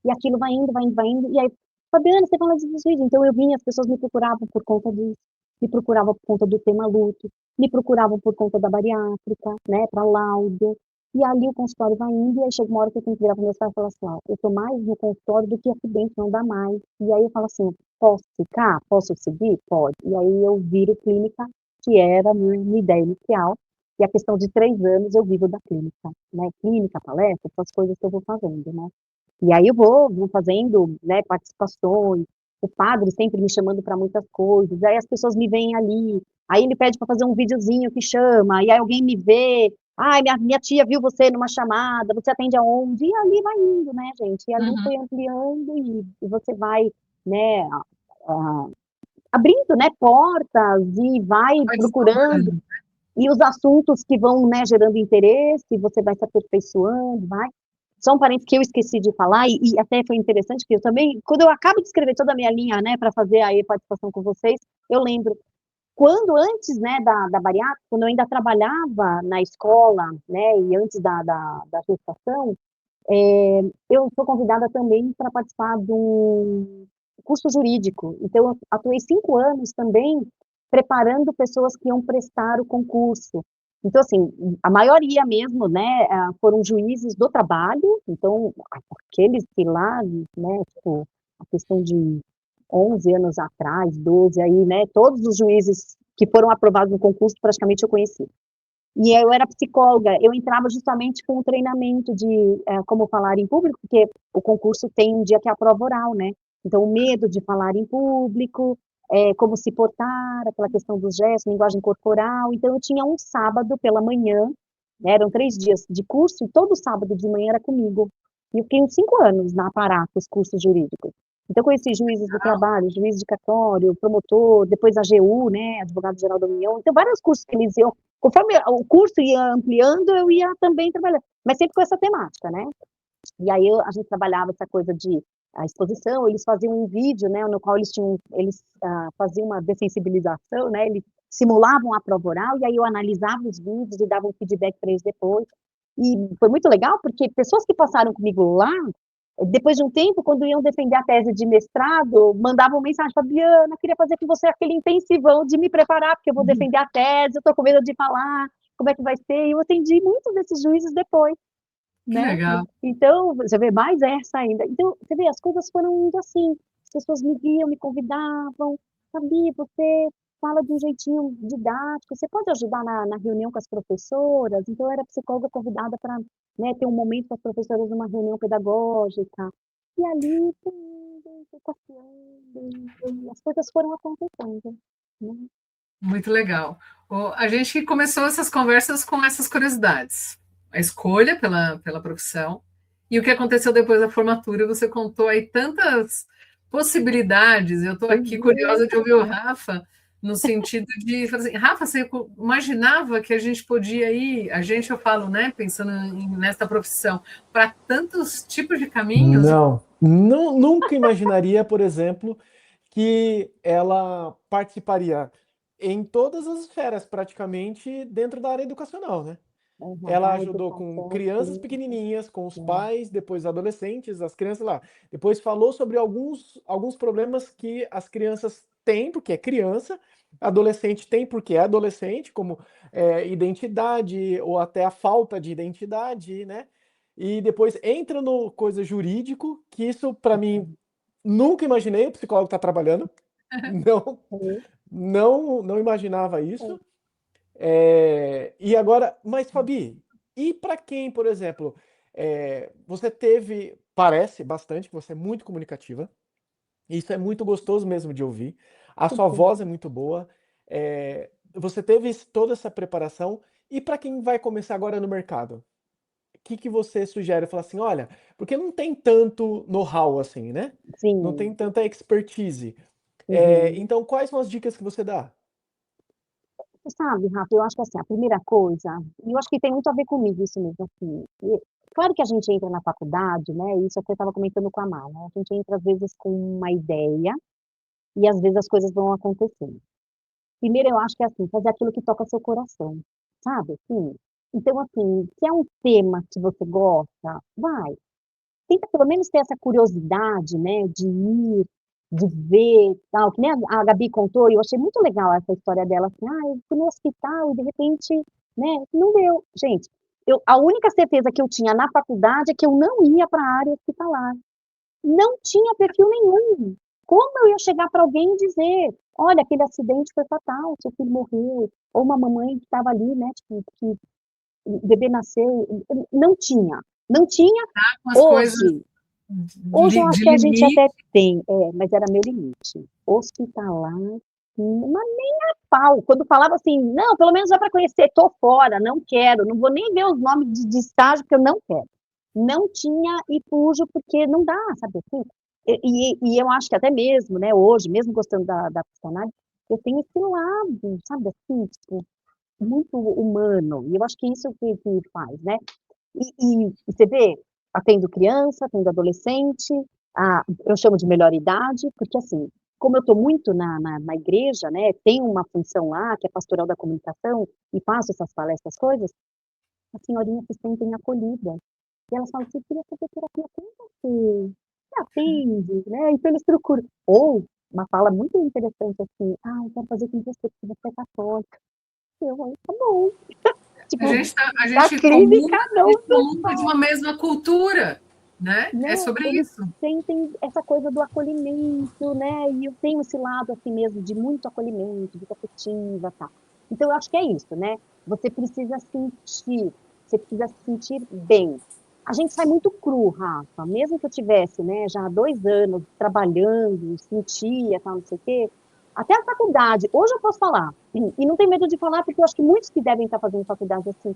E aquilo vai indo, vai indo, vai indo. E aí, Fabiana, você fala desses vídeos. Então eu vinha, as pessoas me procuravam por conta disso, me procuravam por conta do tema luto, me procuravam por conta da bariátrica, né, para laudo. E ali o consultório vai indo, e aí chega uma hora que eu tenho que virar para meus pais e falar assim, ó, eu tô mais no consultório do que aqui dentro, não dá mais. E aí eu falo assim, posso ficar? Posso seguir? Pode. E aí eu viro clínica, que era a minha ideia inicial. E a questão de 3 anos eu vivo da clínica, né? Clínica, palestra, essas coisas que eu vou fazendo, né? E aí eu vou fazendo, né, participações, o padre sempre me chamando para muitas coisas, aí as pessoas me veem ali, aí ele pede para fazer um videozinho que chama, e aí alguém me vê, ai, minha tia viu você numa chamada, você atende aonde? E ali vai indo, né, gente? E ali uhum. foi ampliando e você vai, né, a- abrindo, né, portas e vai Vai procurando, desdobrando. e os assuntos que vão, né, gerando interesse, você vai se aperfeiçoando, vai. Só um parênteses que eu esqueci de falar, e até foi interessante que eu também, quando eu acabo de escrever toda a minha linha, né, para fazer aí a participação com vocês, eu lembro, quando antes, né, da bariátrica, quando eu ainda trabalhava na escola, né, e antes da gestação, eu sou convidada também para participar de um curso jurídico. Então, eu atuei 5 anos também preparando pessoas que iam prestar o concurso. Então, assim, a maioria mesmo, né, foram juízes do trabalho. Então, aqueles que lá, né, tipo, a questão de 11 anos atrás, 12 aí, né, todos os juízes que foram aprovados no concurso, praticamente eu conheci. E eu era psicóloga, eu entrava justamente com o treinamento de como falar em público, porque o concurso tem um dia que é a prova oral, né? Então, o medo de falar em público, como se portar, aquela questão dos gestos, linguagem corporal. Então, eu tinha um sábado pela manhã, né, eram 3 dias de curso, e todo sábado de manhã era comigo. E eu fiquei uns 5 anos na aparato, os cursos jurídicos. Então, conheci juízes do trabalho, juiz de cartório, promotor, depois a AGU, né, Advogado-Geral da União. Então, vários cursos que eles iam. Conforme o curso ia ampliando, eu ia também trabalhando, mas sempre com essa temática, né? E aí a gente trabalhava essa coisa de a exposição, eles faziam um vídeo, né, no qual eles faziam uma dessensibilização, né, eles simulavam a prova oral, e aí eu analisava os vídeos e dava um feedback para eles depois. E foi muito legal, porque pessoas que passaram comigo lá, depois de um tempo, quando iam defender a tese de mestrado, mandavam mensagem, Fabiana, queria fazer com você aquele intensivão de me preparar, porque eu vou defender a tese, eu estou com medo de falar, como é que vai ser? E eu atendi muitos desses juízes depois, Que né? legal. Então, você vê, mais essa ainda. Então, você vê, as coisas foram indo assim, as pessoas me viam, me convidavam, Fabi, você fala de um jeitinho didático, você pode ajudar na reunião com as professoras? Então, eu era psicóloga convidada para, né, ter um momento com as professoras numa reunião pedagógica, e ali foi indo, foi passeando, e as coisas foram acontecendo, né? Muito legal. A gente começou essas conversas com essas curiosidades. A escolha pela profissão e o que aconteceu depois da formatura. Você contou aí tantas possibilidades. Eu estou aqui curiosa de ouvir o Rafa, no sentido de falar assim, Rafa, você imaginava que a gente podia ir, a gente, eu falo, né, pensando nesta profissão, para tantos tipos de caminhos? Não, nunca imaginaria, por exemplo, que ela participaria em todas as esferas, praticamente, dentro da área educacional, né? Ela A ajudou com educação crianças clínica, pequenininhas, com os né? pais, depois adolescentes, as crianças lá. Depois falou sobre alguns problemas que as crianças tem porque é criança, adolescente tem porque é adolescente, como identidade ou até a falta de identidade, né? E depois entra no coisa jurídico, que isso para mim nunca imaginei o psicólogo estar trabalhando, não, É, não imaginava isso. E agora, mas Fabi, e para quem, por exemplo, você parece bastante que você é muito comunicativa, isso é muito gostoso mesmo de ouvir, a sua voz é muito boa, você teve toda essa preparação, e para quem vai começar agora no mercado, o que você sugere? Falar assim, olha, porque não tem tanto know-how assim, né? Não tem sim. tanta expertise. Uhum. Então, quais são as dicas que você dá? Você sabe, Rafa, eu acho que assim, a primeira coisa, e eu acho que tem muito a ver comigo isso mesmo, assim, claro que a gente entra na faculdade, né, isso até eu estava comentando com a Má, né, a gente entra às vezes com uma ideia, e às vezes as coisas vão acontecendo. Primeiro eu acho que é assim, fazer aquilo que toca seu coração, sabe, assim? Então assim, se é um tema que você gosta, vai. Tenta pelo menos ter essa curiosidade, né, de ir, de ver, tal, que nem a Gabi contou, e eu achei muito legal essa história dela, assim: "Ah, eu fui no hospital e de repente, né, não deu". Gente, a única certeza que eu tinha na faculdade é que eu não ia para a área hospitalar. Não tinha perfil nenhum. Como eu ia chegar para alguém e dizer: "Olha, aquele acidente foi fatal, seu filho morreu", ou uma mamãe que estava ali, né, tipo, que o bebê nasceu, não tinha, não tinha. Com as coisas Hoje Hoje eu acho de que a gente limite. até tem, mas era meu limite. Hospitalar, mas nem a pau. Quando falava assim: "Não, pelo menos vai para conhecer", "Tô fora, não quero, não vou nem ver os nomes de estágio, porque eu não quero". Não tinha e fujo, porque não dá, sabe assim? Eu acho que até mesmo, né, hoje, mesmo gostando da psicanálise, eu tenho esse lado, sabe assim, tipo, muito humano, e eu acho que isso que faz, né. E você vê, atendo criança, atendo adolescente, eu chamo de melhor idade, porque assim, como eu estou muito na igreja, né, tenho uma função lá, que é pastoral da comunicação, e faço essas palestras, coisas, as senhorinhas se sentem acolhidas. E elas falam assim: "Eu queria fazer terapia com você, você atende?", né, então eles procuram. Ou uma fala muito interessante assim: "Ah, eu quero fazer com você, porque você é católica". Eu: "Ai, tá bom". Tipo, A da gente clínica a não gente do comunga de uma mesma cultura, né? Né, É sobre eles isso. sentem essa coisa do acolhimento, né, e eu tenho esse lado, assim mesmo, de muito acolhimento, muito afetiva, tal. Então eu acho que é isso, né, você precisa sentir, você precisa se sentir bem. A gente sai muito cru, Rafa, mesmo que eu tivesse, né, já há 2 anos trabalhando, sentia, tal, não sei o quê, até a faculdade, hoje eu posso falar, e não tenho medo de falar, porque eu acho que muitos que devem estar fazendo faculdade, assim,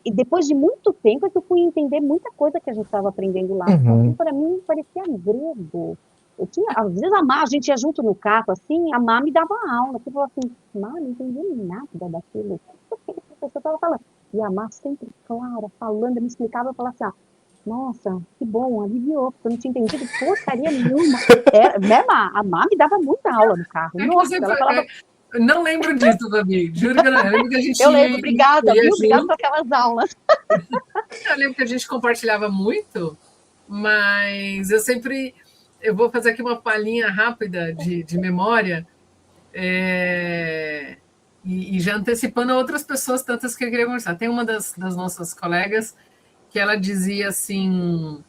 e depois de muito tempo é que eu fui entender muita coisa que a gente estava aprendendo lá, porque aquilo Uhum. para mim parecia grego. Eu tinha, às vezes a gente ia junto no carro, assim, a Má me dava aula, que falou assim: "Má, não entendi nada daquilo, o que a professora estava falando?". E a Má sempre clara, falando, me explicava, eu falava assim: "Ah, nossa, que bom, aliviou, porque eu não tinha entendido porcaria nenhuma". Né, Má? A Má me dava muita aula no carro. É que Nossa, você ela falava. não lembro disso, Babi. Juro que eu não. Eu lembro que a gente Eu lembro, obrigada, ia viu? Obrigada por junto. aquelas aulas. Eu lembro que a gente compartilhava muito, mas eu vou fazer aqui uma palhinha rápida de memória, é, e já antecipando outras pessoas, tantas que eu queria conversar. Tem uma das nossas colegas que ela dizia assim: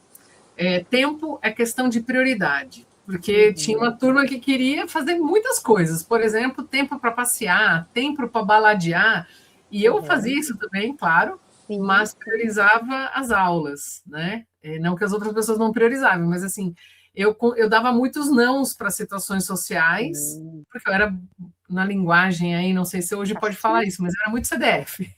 tempo é questão de prioridade, porque tinha uma Uhum, turma que queria fazer muitas coisas, por exemplo, tempo para passear, tempo para baladear, e eu fazia uhum. isso também, claro, Sim, mas sim. priorizava as aulas, né? Não que as outras pessoas não priorizavam, mas assim, eu dava muitos nãos para situações sociais, Sim. porque eu era na linguagem aí, não sei se hoje pode falar Assim, isso, mas eu era muito CDF.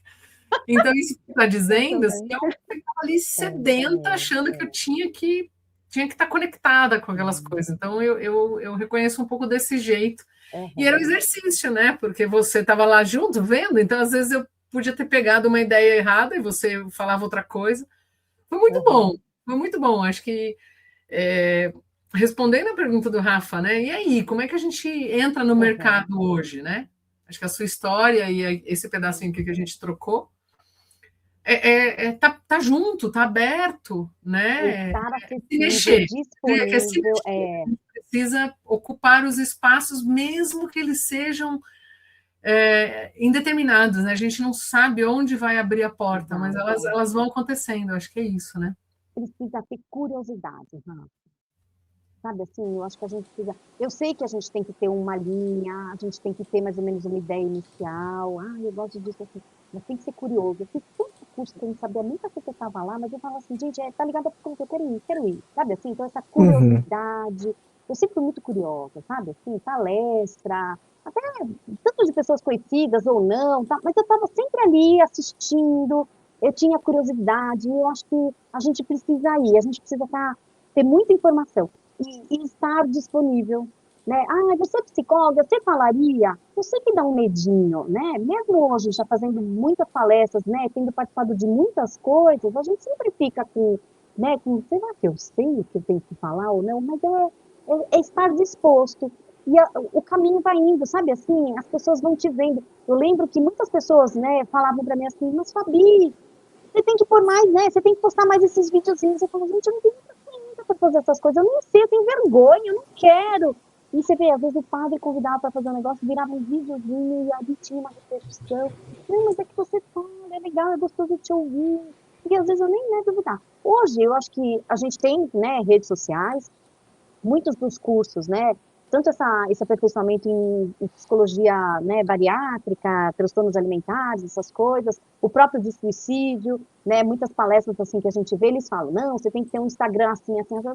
Então, isso que você está eu dizendo, assim, também. eu ficava ali É, sedenta, achando que eu é. tinha que estar conectada com aquelas Sim. coisas. Então, eu reconheço um pouco desse jeito. E era um Aham, exercício, né? Porque você estava lá junto, vendo, então às vezes eu podia ter pegado uma ideia errada e você falava outra coisa. Foi muito bom, aham, foi muito bom. Acho que, é, respondendo a pergunta do Rafa, né? E aí, como é que a gente entra no aham. mercado hoje, né? Acho que a sua história e esse pedacinho aqui que a gente trocou tá junto, tá aberto, né? Estar Se acessível, mexer, né? Que é se disponível, mexer, precisa ocupar os espaços, mesmo que eles sejam indeterminados, né? A gente não sabe onde vai abrir a porta, mas elas vão acontecendo, acho que é isso, né? Precisa ter curiosidade, Rafa. Sabe assim, eu acho que a gente precisa. Eu sei que a gente tem que ter uma linha, a gente tem que ter mais ou menos uma ideia inicial. Ah, eu gosto disso aqui. Mas tem que ser curioso. Eu fiz tanto curso que eu não sabia nem para que eu estava lá, mas eu falava assim, gente, tá ligado porque eu quero ir, sabe assim? Então, essa Uhum. curiosidade. Eu sempre fui muito curiosa, sabe assim? Palestra, até tanto de pessoas conhecidas ou não, tá? Mas eu estava sempre ali assistindo, eu tinha curiosidade, e eu acho que a gente precisa ir, a gente precisa ter muita informação e estar disponível, né? Ah, você é psicóloga, você falaria? Eu sei que dá um medinho, né? Mesmo hoje, já fazendo muitas palestras, né? Tendo participado de muitas coisas, a gente sempre fica com, né? Com, será que eu sei o que eu tenho que falar ou não? Mas é estar disposto. E o caminho vai indo, sabe assim? As pessoas vão te vendo. Eu lembro que muitas pessoas, né, falavam para mim assim, mas Fabi, você tem que pôr mais, né? Você tem que postar mais esses videozinhos. Eu falo, gente, eu não tenho para fazer essas coisas, eu nem sei, eu tenho vergonha, eu não quero. E você vê, às vezes o padre convidava para fazer um negócio, virava um videozinho e ali tinha uma repercussão. Não, mas é que você fala, é legal, é gostoso de te ouvir. E às vezes eu nem ia duvidar. Hoje, eu acho que a gente tem, né, redes sociais, muitos dos cursos, né, tanto esse aperfeiçoamento em psicologia, né, bariátrica, transtornos alimentares, essas coisas, o próprio de suicídio, né, muitas palestras assim que a gente vê, eles falam, não, você tem que ter um Instagram assim, assim, assim.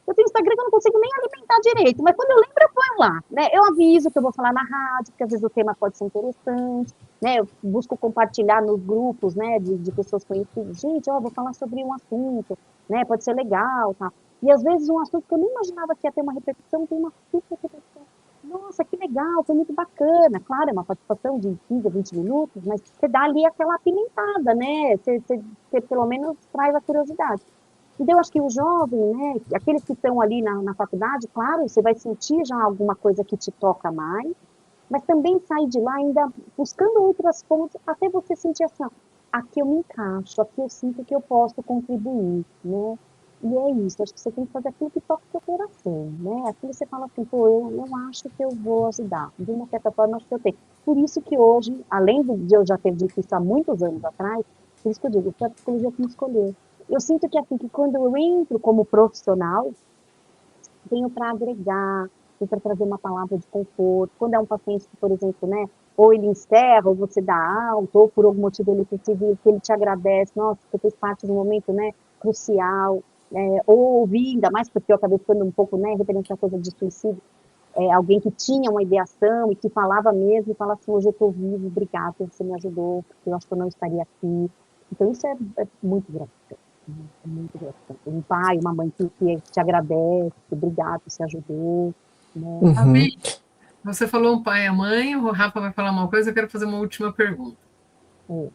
Eu tenho Instagram que eu não consigo nem alimentar direito, mas quando eu lembro eu ponho lá, né, eu aviso que eu vou falar na rádio, porque às vezes o tema pode ser interessante, né, eu busco compartilhar nos grupos, né, de pessoas conhecidas, gente, ó, vou falar sobre um assunto, né, pode ser legal, tá. E às vezes um assunto que eu nem imaginava que ia ter uma repercussão, tem uma super repercussão. Nossa, que legal, foi muito bacana. Claro, é uma participação de 15 a 20 minutos, mas você dá ali aquela apimentada, né? Você pelo menos traz a curiosidade. Então, eu acho que o jovem, né, aqueles que estão ali na faculdade, claro, você vai sentir já alguma coisa que te toca mais, mas também sair de lá ainda buscando outras fontes, até você sentir assim, ó, aqui eu me encaixo, aqui eu sinto que eu posso contribuir, né? E é isso, acho que você tem que fazer aquilo que toca o seu coração, né? Aquilo você fala assim, pô, eu acho que eu vou ajudar, de uma certa forma, acho que eu tenho. Por isso que hoje, além de eu já ter dito isso há muitos anos atrás, por isso que eu digo, foi a psicologia que me escolheu. Eu sinto que assim, que quando eu entro como profissional, venho para agregar, venho para trazer uma palavra de conforto. Quando é um paciente que, por exemplo, né, ou ele encerra, ou você dá alta, ou por algum motivo ele precisa, que ele te agradece, nossa, você fez parte de um momento, né, crucial, ou ouvir, ainda mais porque eu acabei ficando um pouco, né, referente à coisa de suicídio, alguém que tinha uma ideação e que falava mesmo, e fala assim, hoje eu estou vivo, obrigado, você me ajudou, porque eu acho que eu não estaria aqui. Então isso é muito gratificante. É muito gratificante. Um pai, uma mãe que te agradece, obrigado, você ajudou, né? Uhum. Fabi, você falou um pai e a mãe, o Rafa vai falar uma coisa, eu quero fazer uma última pergunta. É.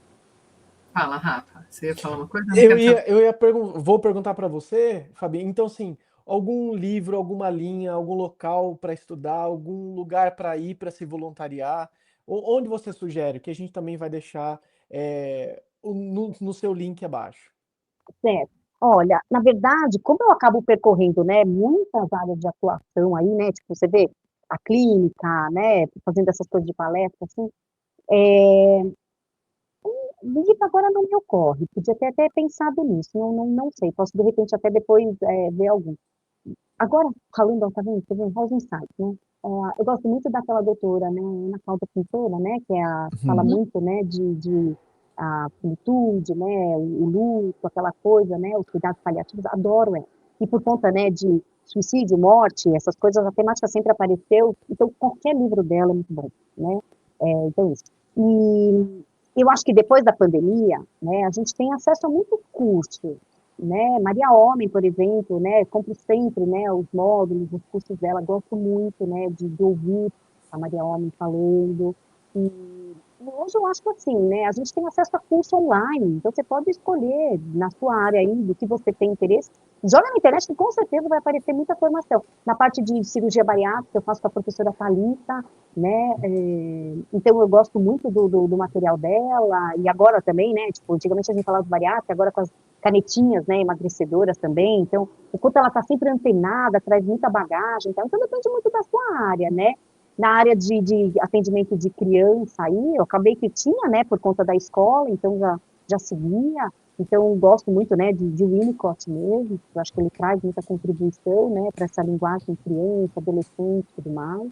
Fala, Rafa, você ia falar uma coisa? Eu não Eu quero saber. ia, vou perguntar para você, Fabi. Então, assim, algum livro, alguma linha, algum local para estudar, algum lugar para ir para se voluntariar, onde você sugere? Que a gente também vai deixar no seu link abaixo. Certo. Olha, na verdade, como eu acabo percorrendo, né, muitas áreas de atuação aí, né, tipo, você vê a clínica, né, fazendo essas coisas de palestra, assim, é, livro agora não me ocorre, podia até pensado nisso, não sei, posso de repente até depois ver algum. Agora, falando, tá vendo? Você vê, House Insight, né? Eu gosto muito daquela doutora, né, Ana Cláudia Pintora, né, que fala Uhum. muito, né, de a finitude, né, o luto, aquela coisa, né, os cuidados paliativos, adoro ela. E por conta, né, de suicídio, morte, essas coisas, a temática sempre apareceu, então qualquer livro dela é muito bom, né? Então isso. E eu acho que depois da pandemia, né, a gente tem acesso a muitos cursos, né? Maria Homem, por exemplo, né? Compro sempre, né? Os módulos, os cursos dela, gosto muito, né? De ouvir a Maria Homem falando. E hoje eu acho que assim, né? A gente tem acesso a curso online, então você pode escolher na sua área aí do que você tem interesse. Joga na internet que com certeza vai aparecer muita formação. Na parte de cirurgia bariátrica, eu faço com a professora Thalita, né? Então eu gosto muito do material dela, e agora também, né? Tipo, antigamente a gente falava de bariátrica, agora com as canetinhas, né, emagrecedoras também, então, o quanto ela está sempre antenada, traz muita bagagem, então depende muito da sua área, né? Na área de atendimento de criança aí, eu acabei que tinha, né, por conta da escola, então já seguia, então gosto muito, né, de Winnicott mesmo, eu acho que ele traz muita contribuição, né, para essa linguagem criança, adolescente e tudo mais,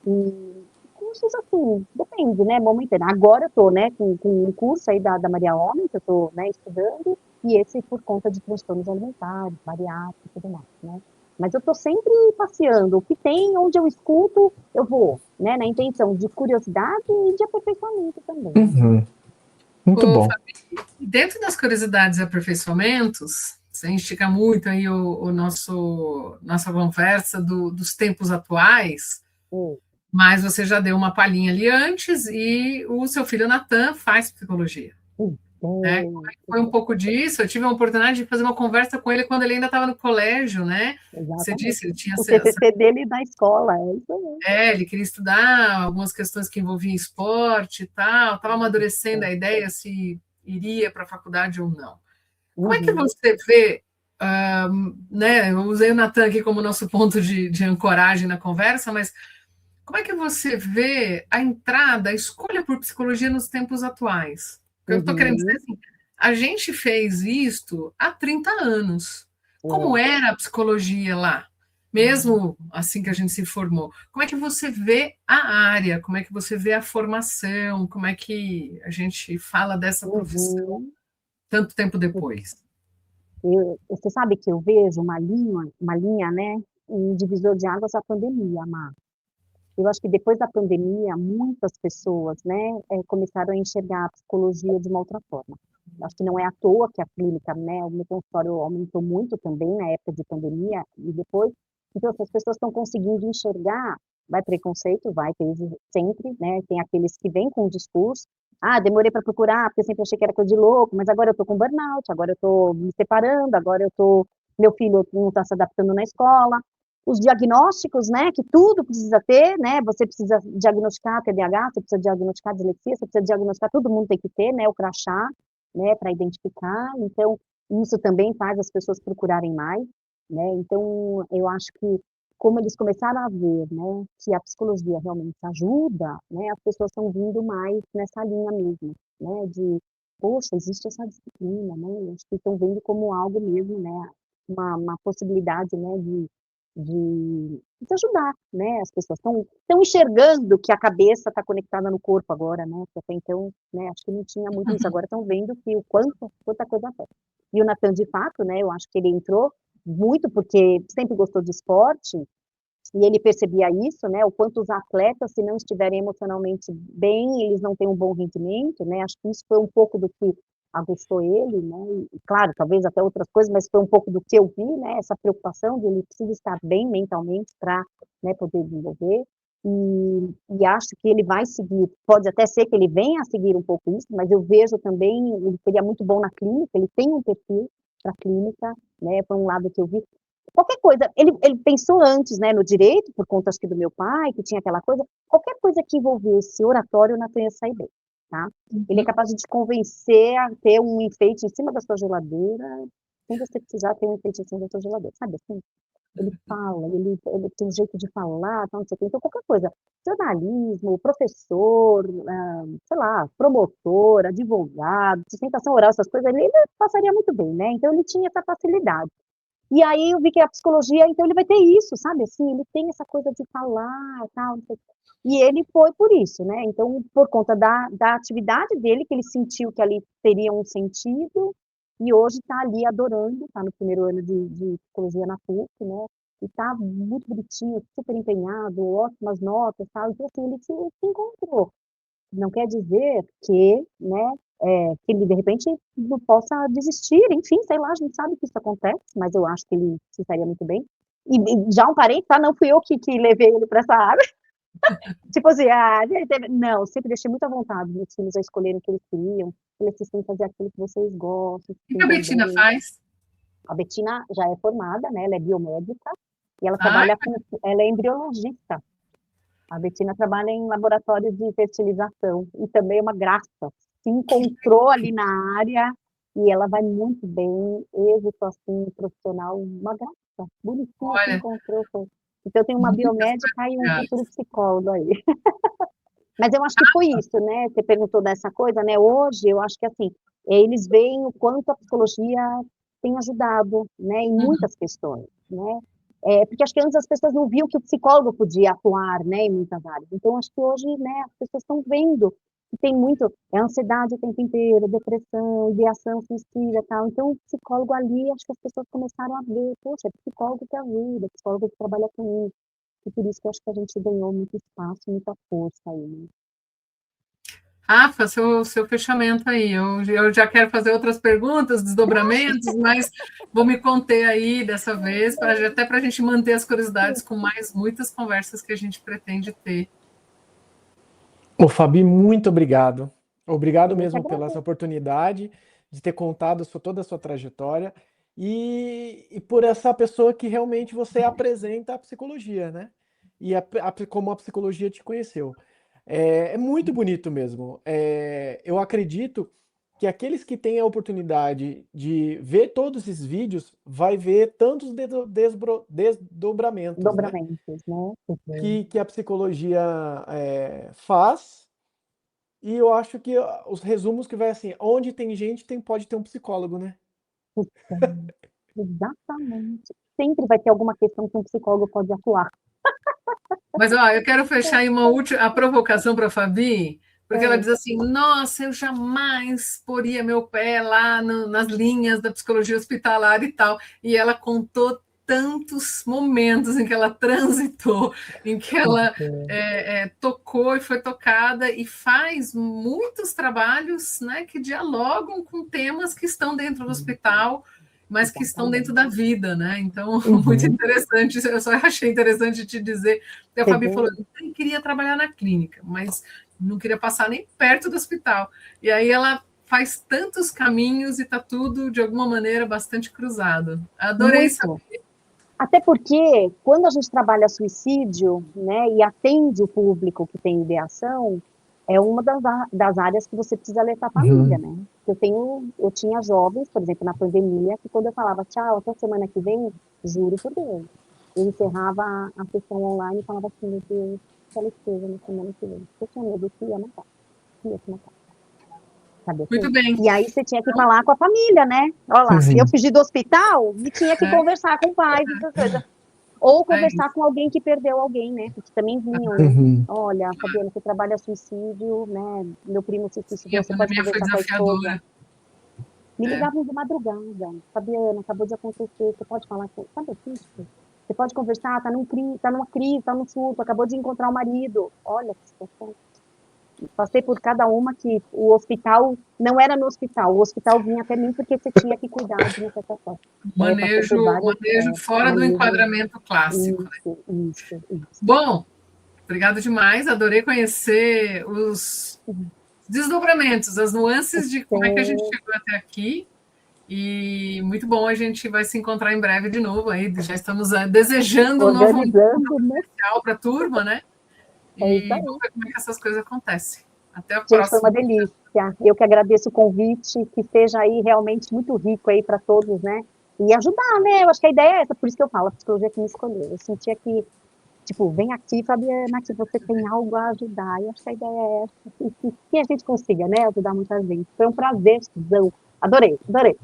e cursos assim, depende, né, momentâneo. Agora eu tô, né, com um curso aí da Maria Homem, que eu tô, né, estudando, e esse por conta de transtornos alimentares, bariátrica e tudo mais, né. Mas eu tô sempre passeando, o que tem, onde eu escuto, eu vou, né, na intenção de curiosidade e de aperfeiçoamento também, né. Uhum. Muito Ô, bom. Fabi, dentro das curiosidades e aperfeiçoamentos, sem esticar muito aí nossa conversa dos tempos atuais, Hum. mas você já deu uma palhinha ali antes e o seu filho Natan faz psicologia, né? Como é que foi um pouco disso? Eu tive a oportunidade de fazer uma conversa com ele quando ele ainda estava no colégio, né? Você Exatamente. disse, ele tinha O TCC dele na escola, é isso mesmo. ele queria estudar algumas questões que envolviam esporte e tal, estava amadurecendo a ideia se iria para a faculdade ou não. Como é que Uhum. você vê, né? Eu usei o Natan aqui como nosso ponto de ancoragem na conversa, mas como é que você vê a entrada, a escolha por psicologia nos tempos atuais? O que eu estou querendo dizer Uhum. assim, a gente fez isto há 30 anos. Como É. era a psicologia lá? Mesmo assim que a gente se formou. Como é que você vê a área? Como é que você vê a formação? Como é que a gente fala dessa profissão Uhum. tanto tempo depois? Você sabe que eu vejo uma linha, né, um divisor de águas a pandemia, Má. Eu acho que depois da pandemia, muitas pessoas, né, começaram a enxergar a psicologia de uma outra forma. Acho que não é à toa que a clínica, né, o meu consultório aumentou muito também na época de pandemia e depois. Então, assim, as pessoas estão conseguindo enxergar, vai preconceito, vai ter sempre, né, tem aqueles que vêm com o discurso, ah, demorei para procurar, porque eu sempre achei que era coisa de louco, mas agora eu estou com burnout, agora eu estou me separando, agora eu estou, meu filho não está se adaptando na escola, os diagnósticos, né, que tudo precisa ter, né, você precisa diagnosticar TDAH, você precisa diagnosticar dislexia, você precisa diagnosticar, todo mundo tem que ter, né, o crachá, né, para identificar, então isso também faz as pessoas procurarem mais, né, então eu acho que como eles começaram a ver, né, que a psicologia realmente ajuda, né, as pessoas estão vindo mais nessa linha mesmo, né, de, poxa, existe essa disciplina, né, acho que estão vendo como algo mesmo, né, uma possibilidade, né, de ajudar, né, as pessoas estão enxergando que a cabeça está conectada no corpo agora, né, porque até então, né, acho que não tinha muito isso, agora estão vendo que o quanta coisa afeta. E o Natan, de fato, né, eu acho que ele entrou muito porque sempre gostou de esporte, e ele percebia isso, né, o quanto os atletas, se não estiverem emocionalmente bem, eles não têm um bom rendimento, né, acho que isso foi um pouco do que aguçou ele, né, e claro, talvez até outras coisas, mas foi um pouco do que eu vi, né, essa preocupação de ele precisa estar bem mentalmente para, né, poder desenvolver, e acho que ele vai seguir, pode até ser que ele venha a seguir um pouco isso, mas eu vejo também, ele seria muito bom na clínica, ele tem um perfil para clínica, né, foi um lado que eu vi, qualquer coisa, ele pensou antes, né, no direito, por conta acho que do meu pai, que tinha aquela coisa, qualquer coisa que envolvesse oratório, o Natan ia sair bem, tá? Ele é capaz de te convencer a ter um enfeite em cima da sua geladeira, sem você precisar ter um enfeite em cima da sua geladeira, sabe assim? Ele fala, ele tem um jeito de falar, tal, não sei o quê. Então, qualquer coisa, jornalismo, professor, sei lá, promotor, advogado, sustentação oral, essas coisas, ele passaria muito bem, né? Então, ele tinha essa facilidade. E aí eu vi que a psicologia, então ele vai ter isso, sabe, assim, ele tem essa coisa de falar, tal, não sei o quê. E ele foi por isso, né, então por conta da atividade dele, que ele sentiu que ali teria um sentido, e hoje está ali adorando, está no primeiro ano de psicologia na PUC, né, e está muito bonitinho, super empenhado, ótimas notas, tal, então assim, ele se encontrou. Não quer dizer que, né, que ele de repente não possa desistir, enfim, sei lá, a gente sabe que isso acontece, mas eu acho que ele se sairia muito bem. E já um parente, tá? Não fui eu que levei ele para essa área. Tipo assim, não, sempre deixei muito à vontade meus filhos a escolherem o que eles queriam. Eles precisam fazer aquilo que vocês gostam, se O que a sentem Betina bem. faz? A Betina já é formada, né? Ela é biomédica e ela Ah, trabalha ela é embriologista. A Betina trabalha em laboratório de fertilização e também é uma graça. Se encontrou ali na área e ela vai muito bem, êxito, assim, profissional, uma graça, bonitinha, se Olha, encontrou. Então, tem uma muitas biomédica e um felicidades. futuro psicólogo aí. Mas eu acho que foi isso, né? Você perguntou dessa coisa, né? Hoje, eu acho que assim, eles veem o quanto a psicologia tem ajudado, né, em Uhum. muitas questões, né? Porque acho que antes as pessoas não viam que o psicólogo podia atuar, né, em muitas áreas. Então, acho que hoje, né, as pessoas estão vendo que tem muito, ansiedade o tempo inteiro, depressão, ideação suicida e tal. Então, o psicólogo ali, acho que as pessoas começaram a ver, poxa, é psicólogo que ajuda, é psicólogo que trabalha com isso. E por isso que eu acho que a gente ganhou muito espaço, muita força aí, né? Rafa, seu fechamento aí. Eu já quero fazer outras perguntas, desdobramentos, mas vou me conter aí dessa vez, até para a gente manter as curiosidades com mais muitas conversas que a gente pretende ter. Ô, Fabi, muito obrigado. Obrigado Eu que mesmo pela essa agradeço. oportunidade de ter contado toda a sua trajetória e por essa pessoa que realmente você apresenta a psicologia, né? E como a psicologia te conheceu. É muito bonito mesmo. Eu acredito que aqueles que têm a oportunidade de ver todos esses vídeos vai ver tantos desdobramentos, né? Dobramentos, né? Uhum. Que a psicologia faz. E eu acho que os resumos que vai assim, onde tem gente, pode ter um psicólogo, né? Então, exatamente. Sempre vai ter alguma questão que um psicólogo pode atuar. Mas ó, eu quero fechar aí uma última provocação para a Fabi, porque ela É, diz assim: nossa, eu jamais poria meu pé lá nas linhas da psicologia hospitalar e tal. E ela contou tantos momentos em que ela transitou, em que ela uhum, tocou e foi tocada, e faz muitos trabalhos, né, que dialogam com temas que estão dentro do hospital, mas que estão dentro da exatamente. vida, né? Então, muito Uhum. interessante. Eu só achei interessante te dizer. A Você Fabi vê? falou: eu nem queria trabalhar na clínica, mas não queria passar nem perto do hospital. E aí ela faz tantos caminhos e está tudo, de alguma maneira, bastante cruzado. Adorei Muito. saber. Até porque, quando a gente trabalha suicídio, né, e atende o público que tem ideação, é uma das áreas que você precisa alertar a família, Uhum. né? Eu tinha jovens, por exemplo, na pandemia, que quando eu falava tchau, até semana que vem, juro por Deus, eu encerrava a sessão online e falava assim, meu Deus, que ela esteja na semana que vem. Eu tinha medo que ia matar, que ia se matar. Sabe assim? Muito bem. E aí você tinha que falar com a família, né? Olha lá, eu Sim. fugi do hospital e tinha que conversar com pais, essas coisas. Ou É conversar isso. com alguém que perdeu alguém, né? Porque também vinham, né? Uhum. Olha, Fabiana, você trabalha suicídio, né? Meu primo se Sim, suicidou, a você pode pandemia foi conversar com a esposa? desafiadora. Me É. ligavam de madrugada. Fabiana, acabou de acontecer, você pode falar com... Sabe isso? Você pode conversar, tá numa crise, tá num surto, acabou de encontrar o marido. Olha que situação. Passei por cada uma que o hospital não era no hospital, o hospital vinha até mim porque você tinha que cuidar de uma situação. Passei por vários Manejo fora do manejos. enquadramento clássico. Né? Isso. Bom, obrigado demais. Adorei conhecer os desdobramentos, as nuances de como é que a gente Sim, chegou até aqui. E muito bom, a gente vai se encontrar em breve de novo aí. Já estamos desejando um novo encontro organizando, né? presencial para a turma, né? É isso E aí. vamos ver como é que essas coisas acontecem. Até a Gente, foi uma próxima. delícia. Eu que agradeço o convite, que seja aí realmente muito rico aí para todos, né? E ajudar, né? Eu acho que a ideia é essa, por isso que eu falo, a psicologia que me escolheu. Eu sentia que, tipo, vem aqui, Fabiana, que você tem algo a ajudar. E acho que a ideia é essa, que a gente consiga, né? Ajudar muita gente. Foi um prazer, Adorei, adorei.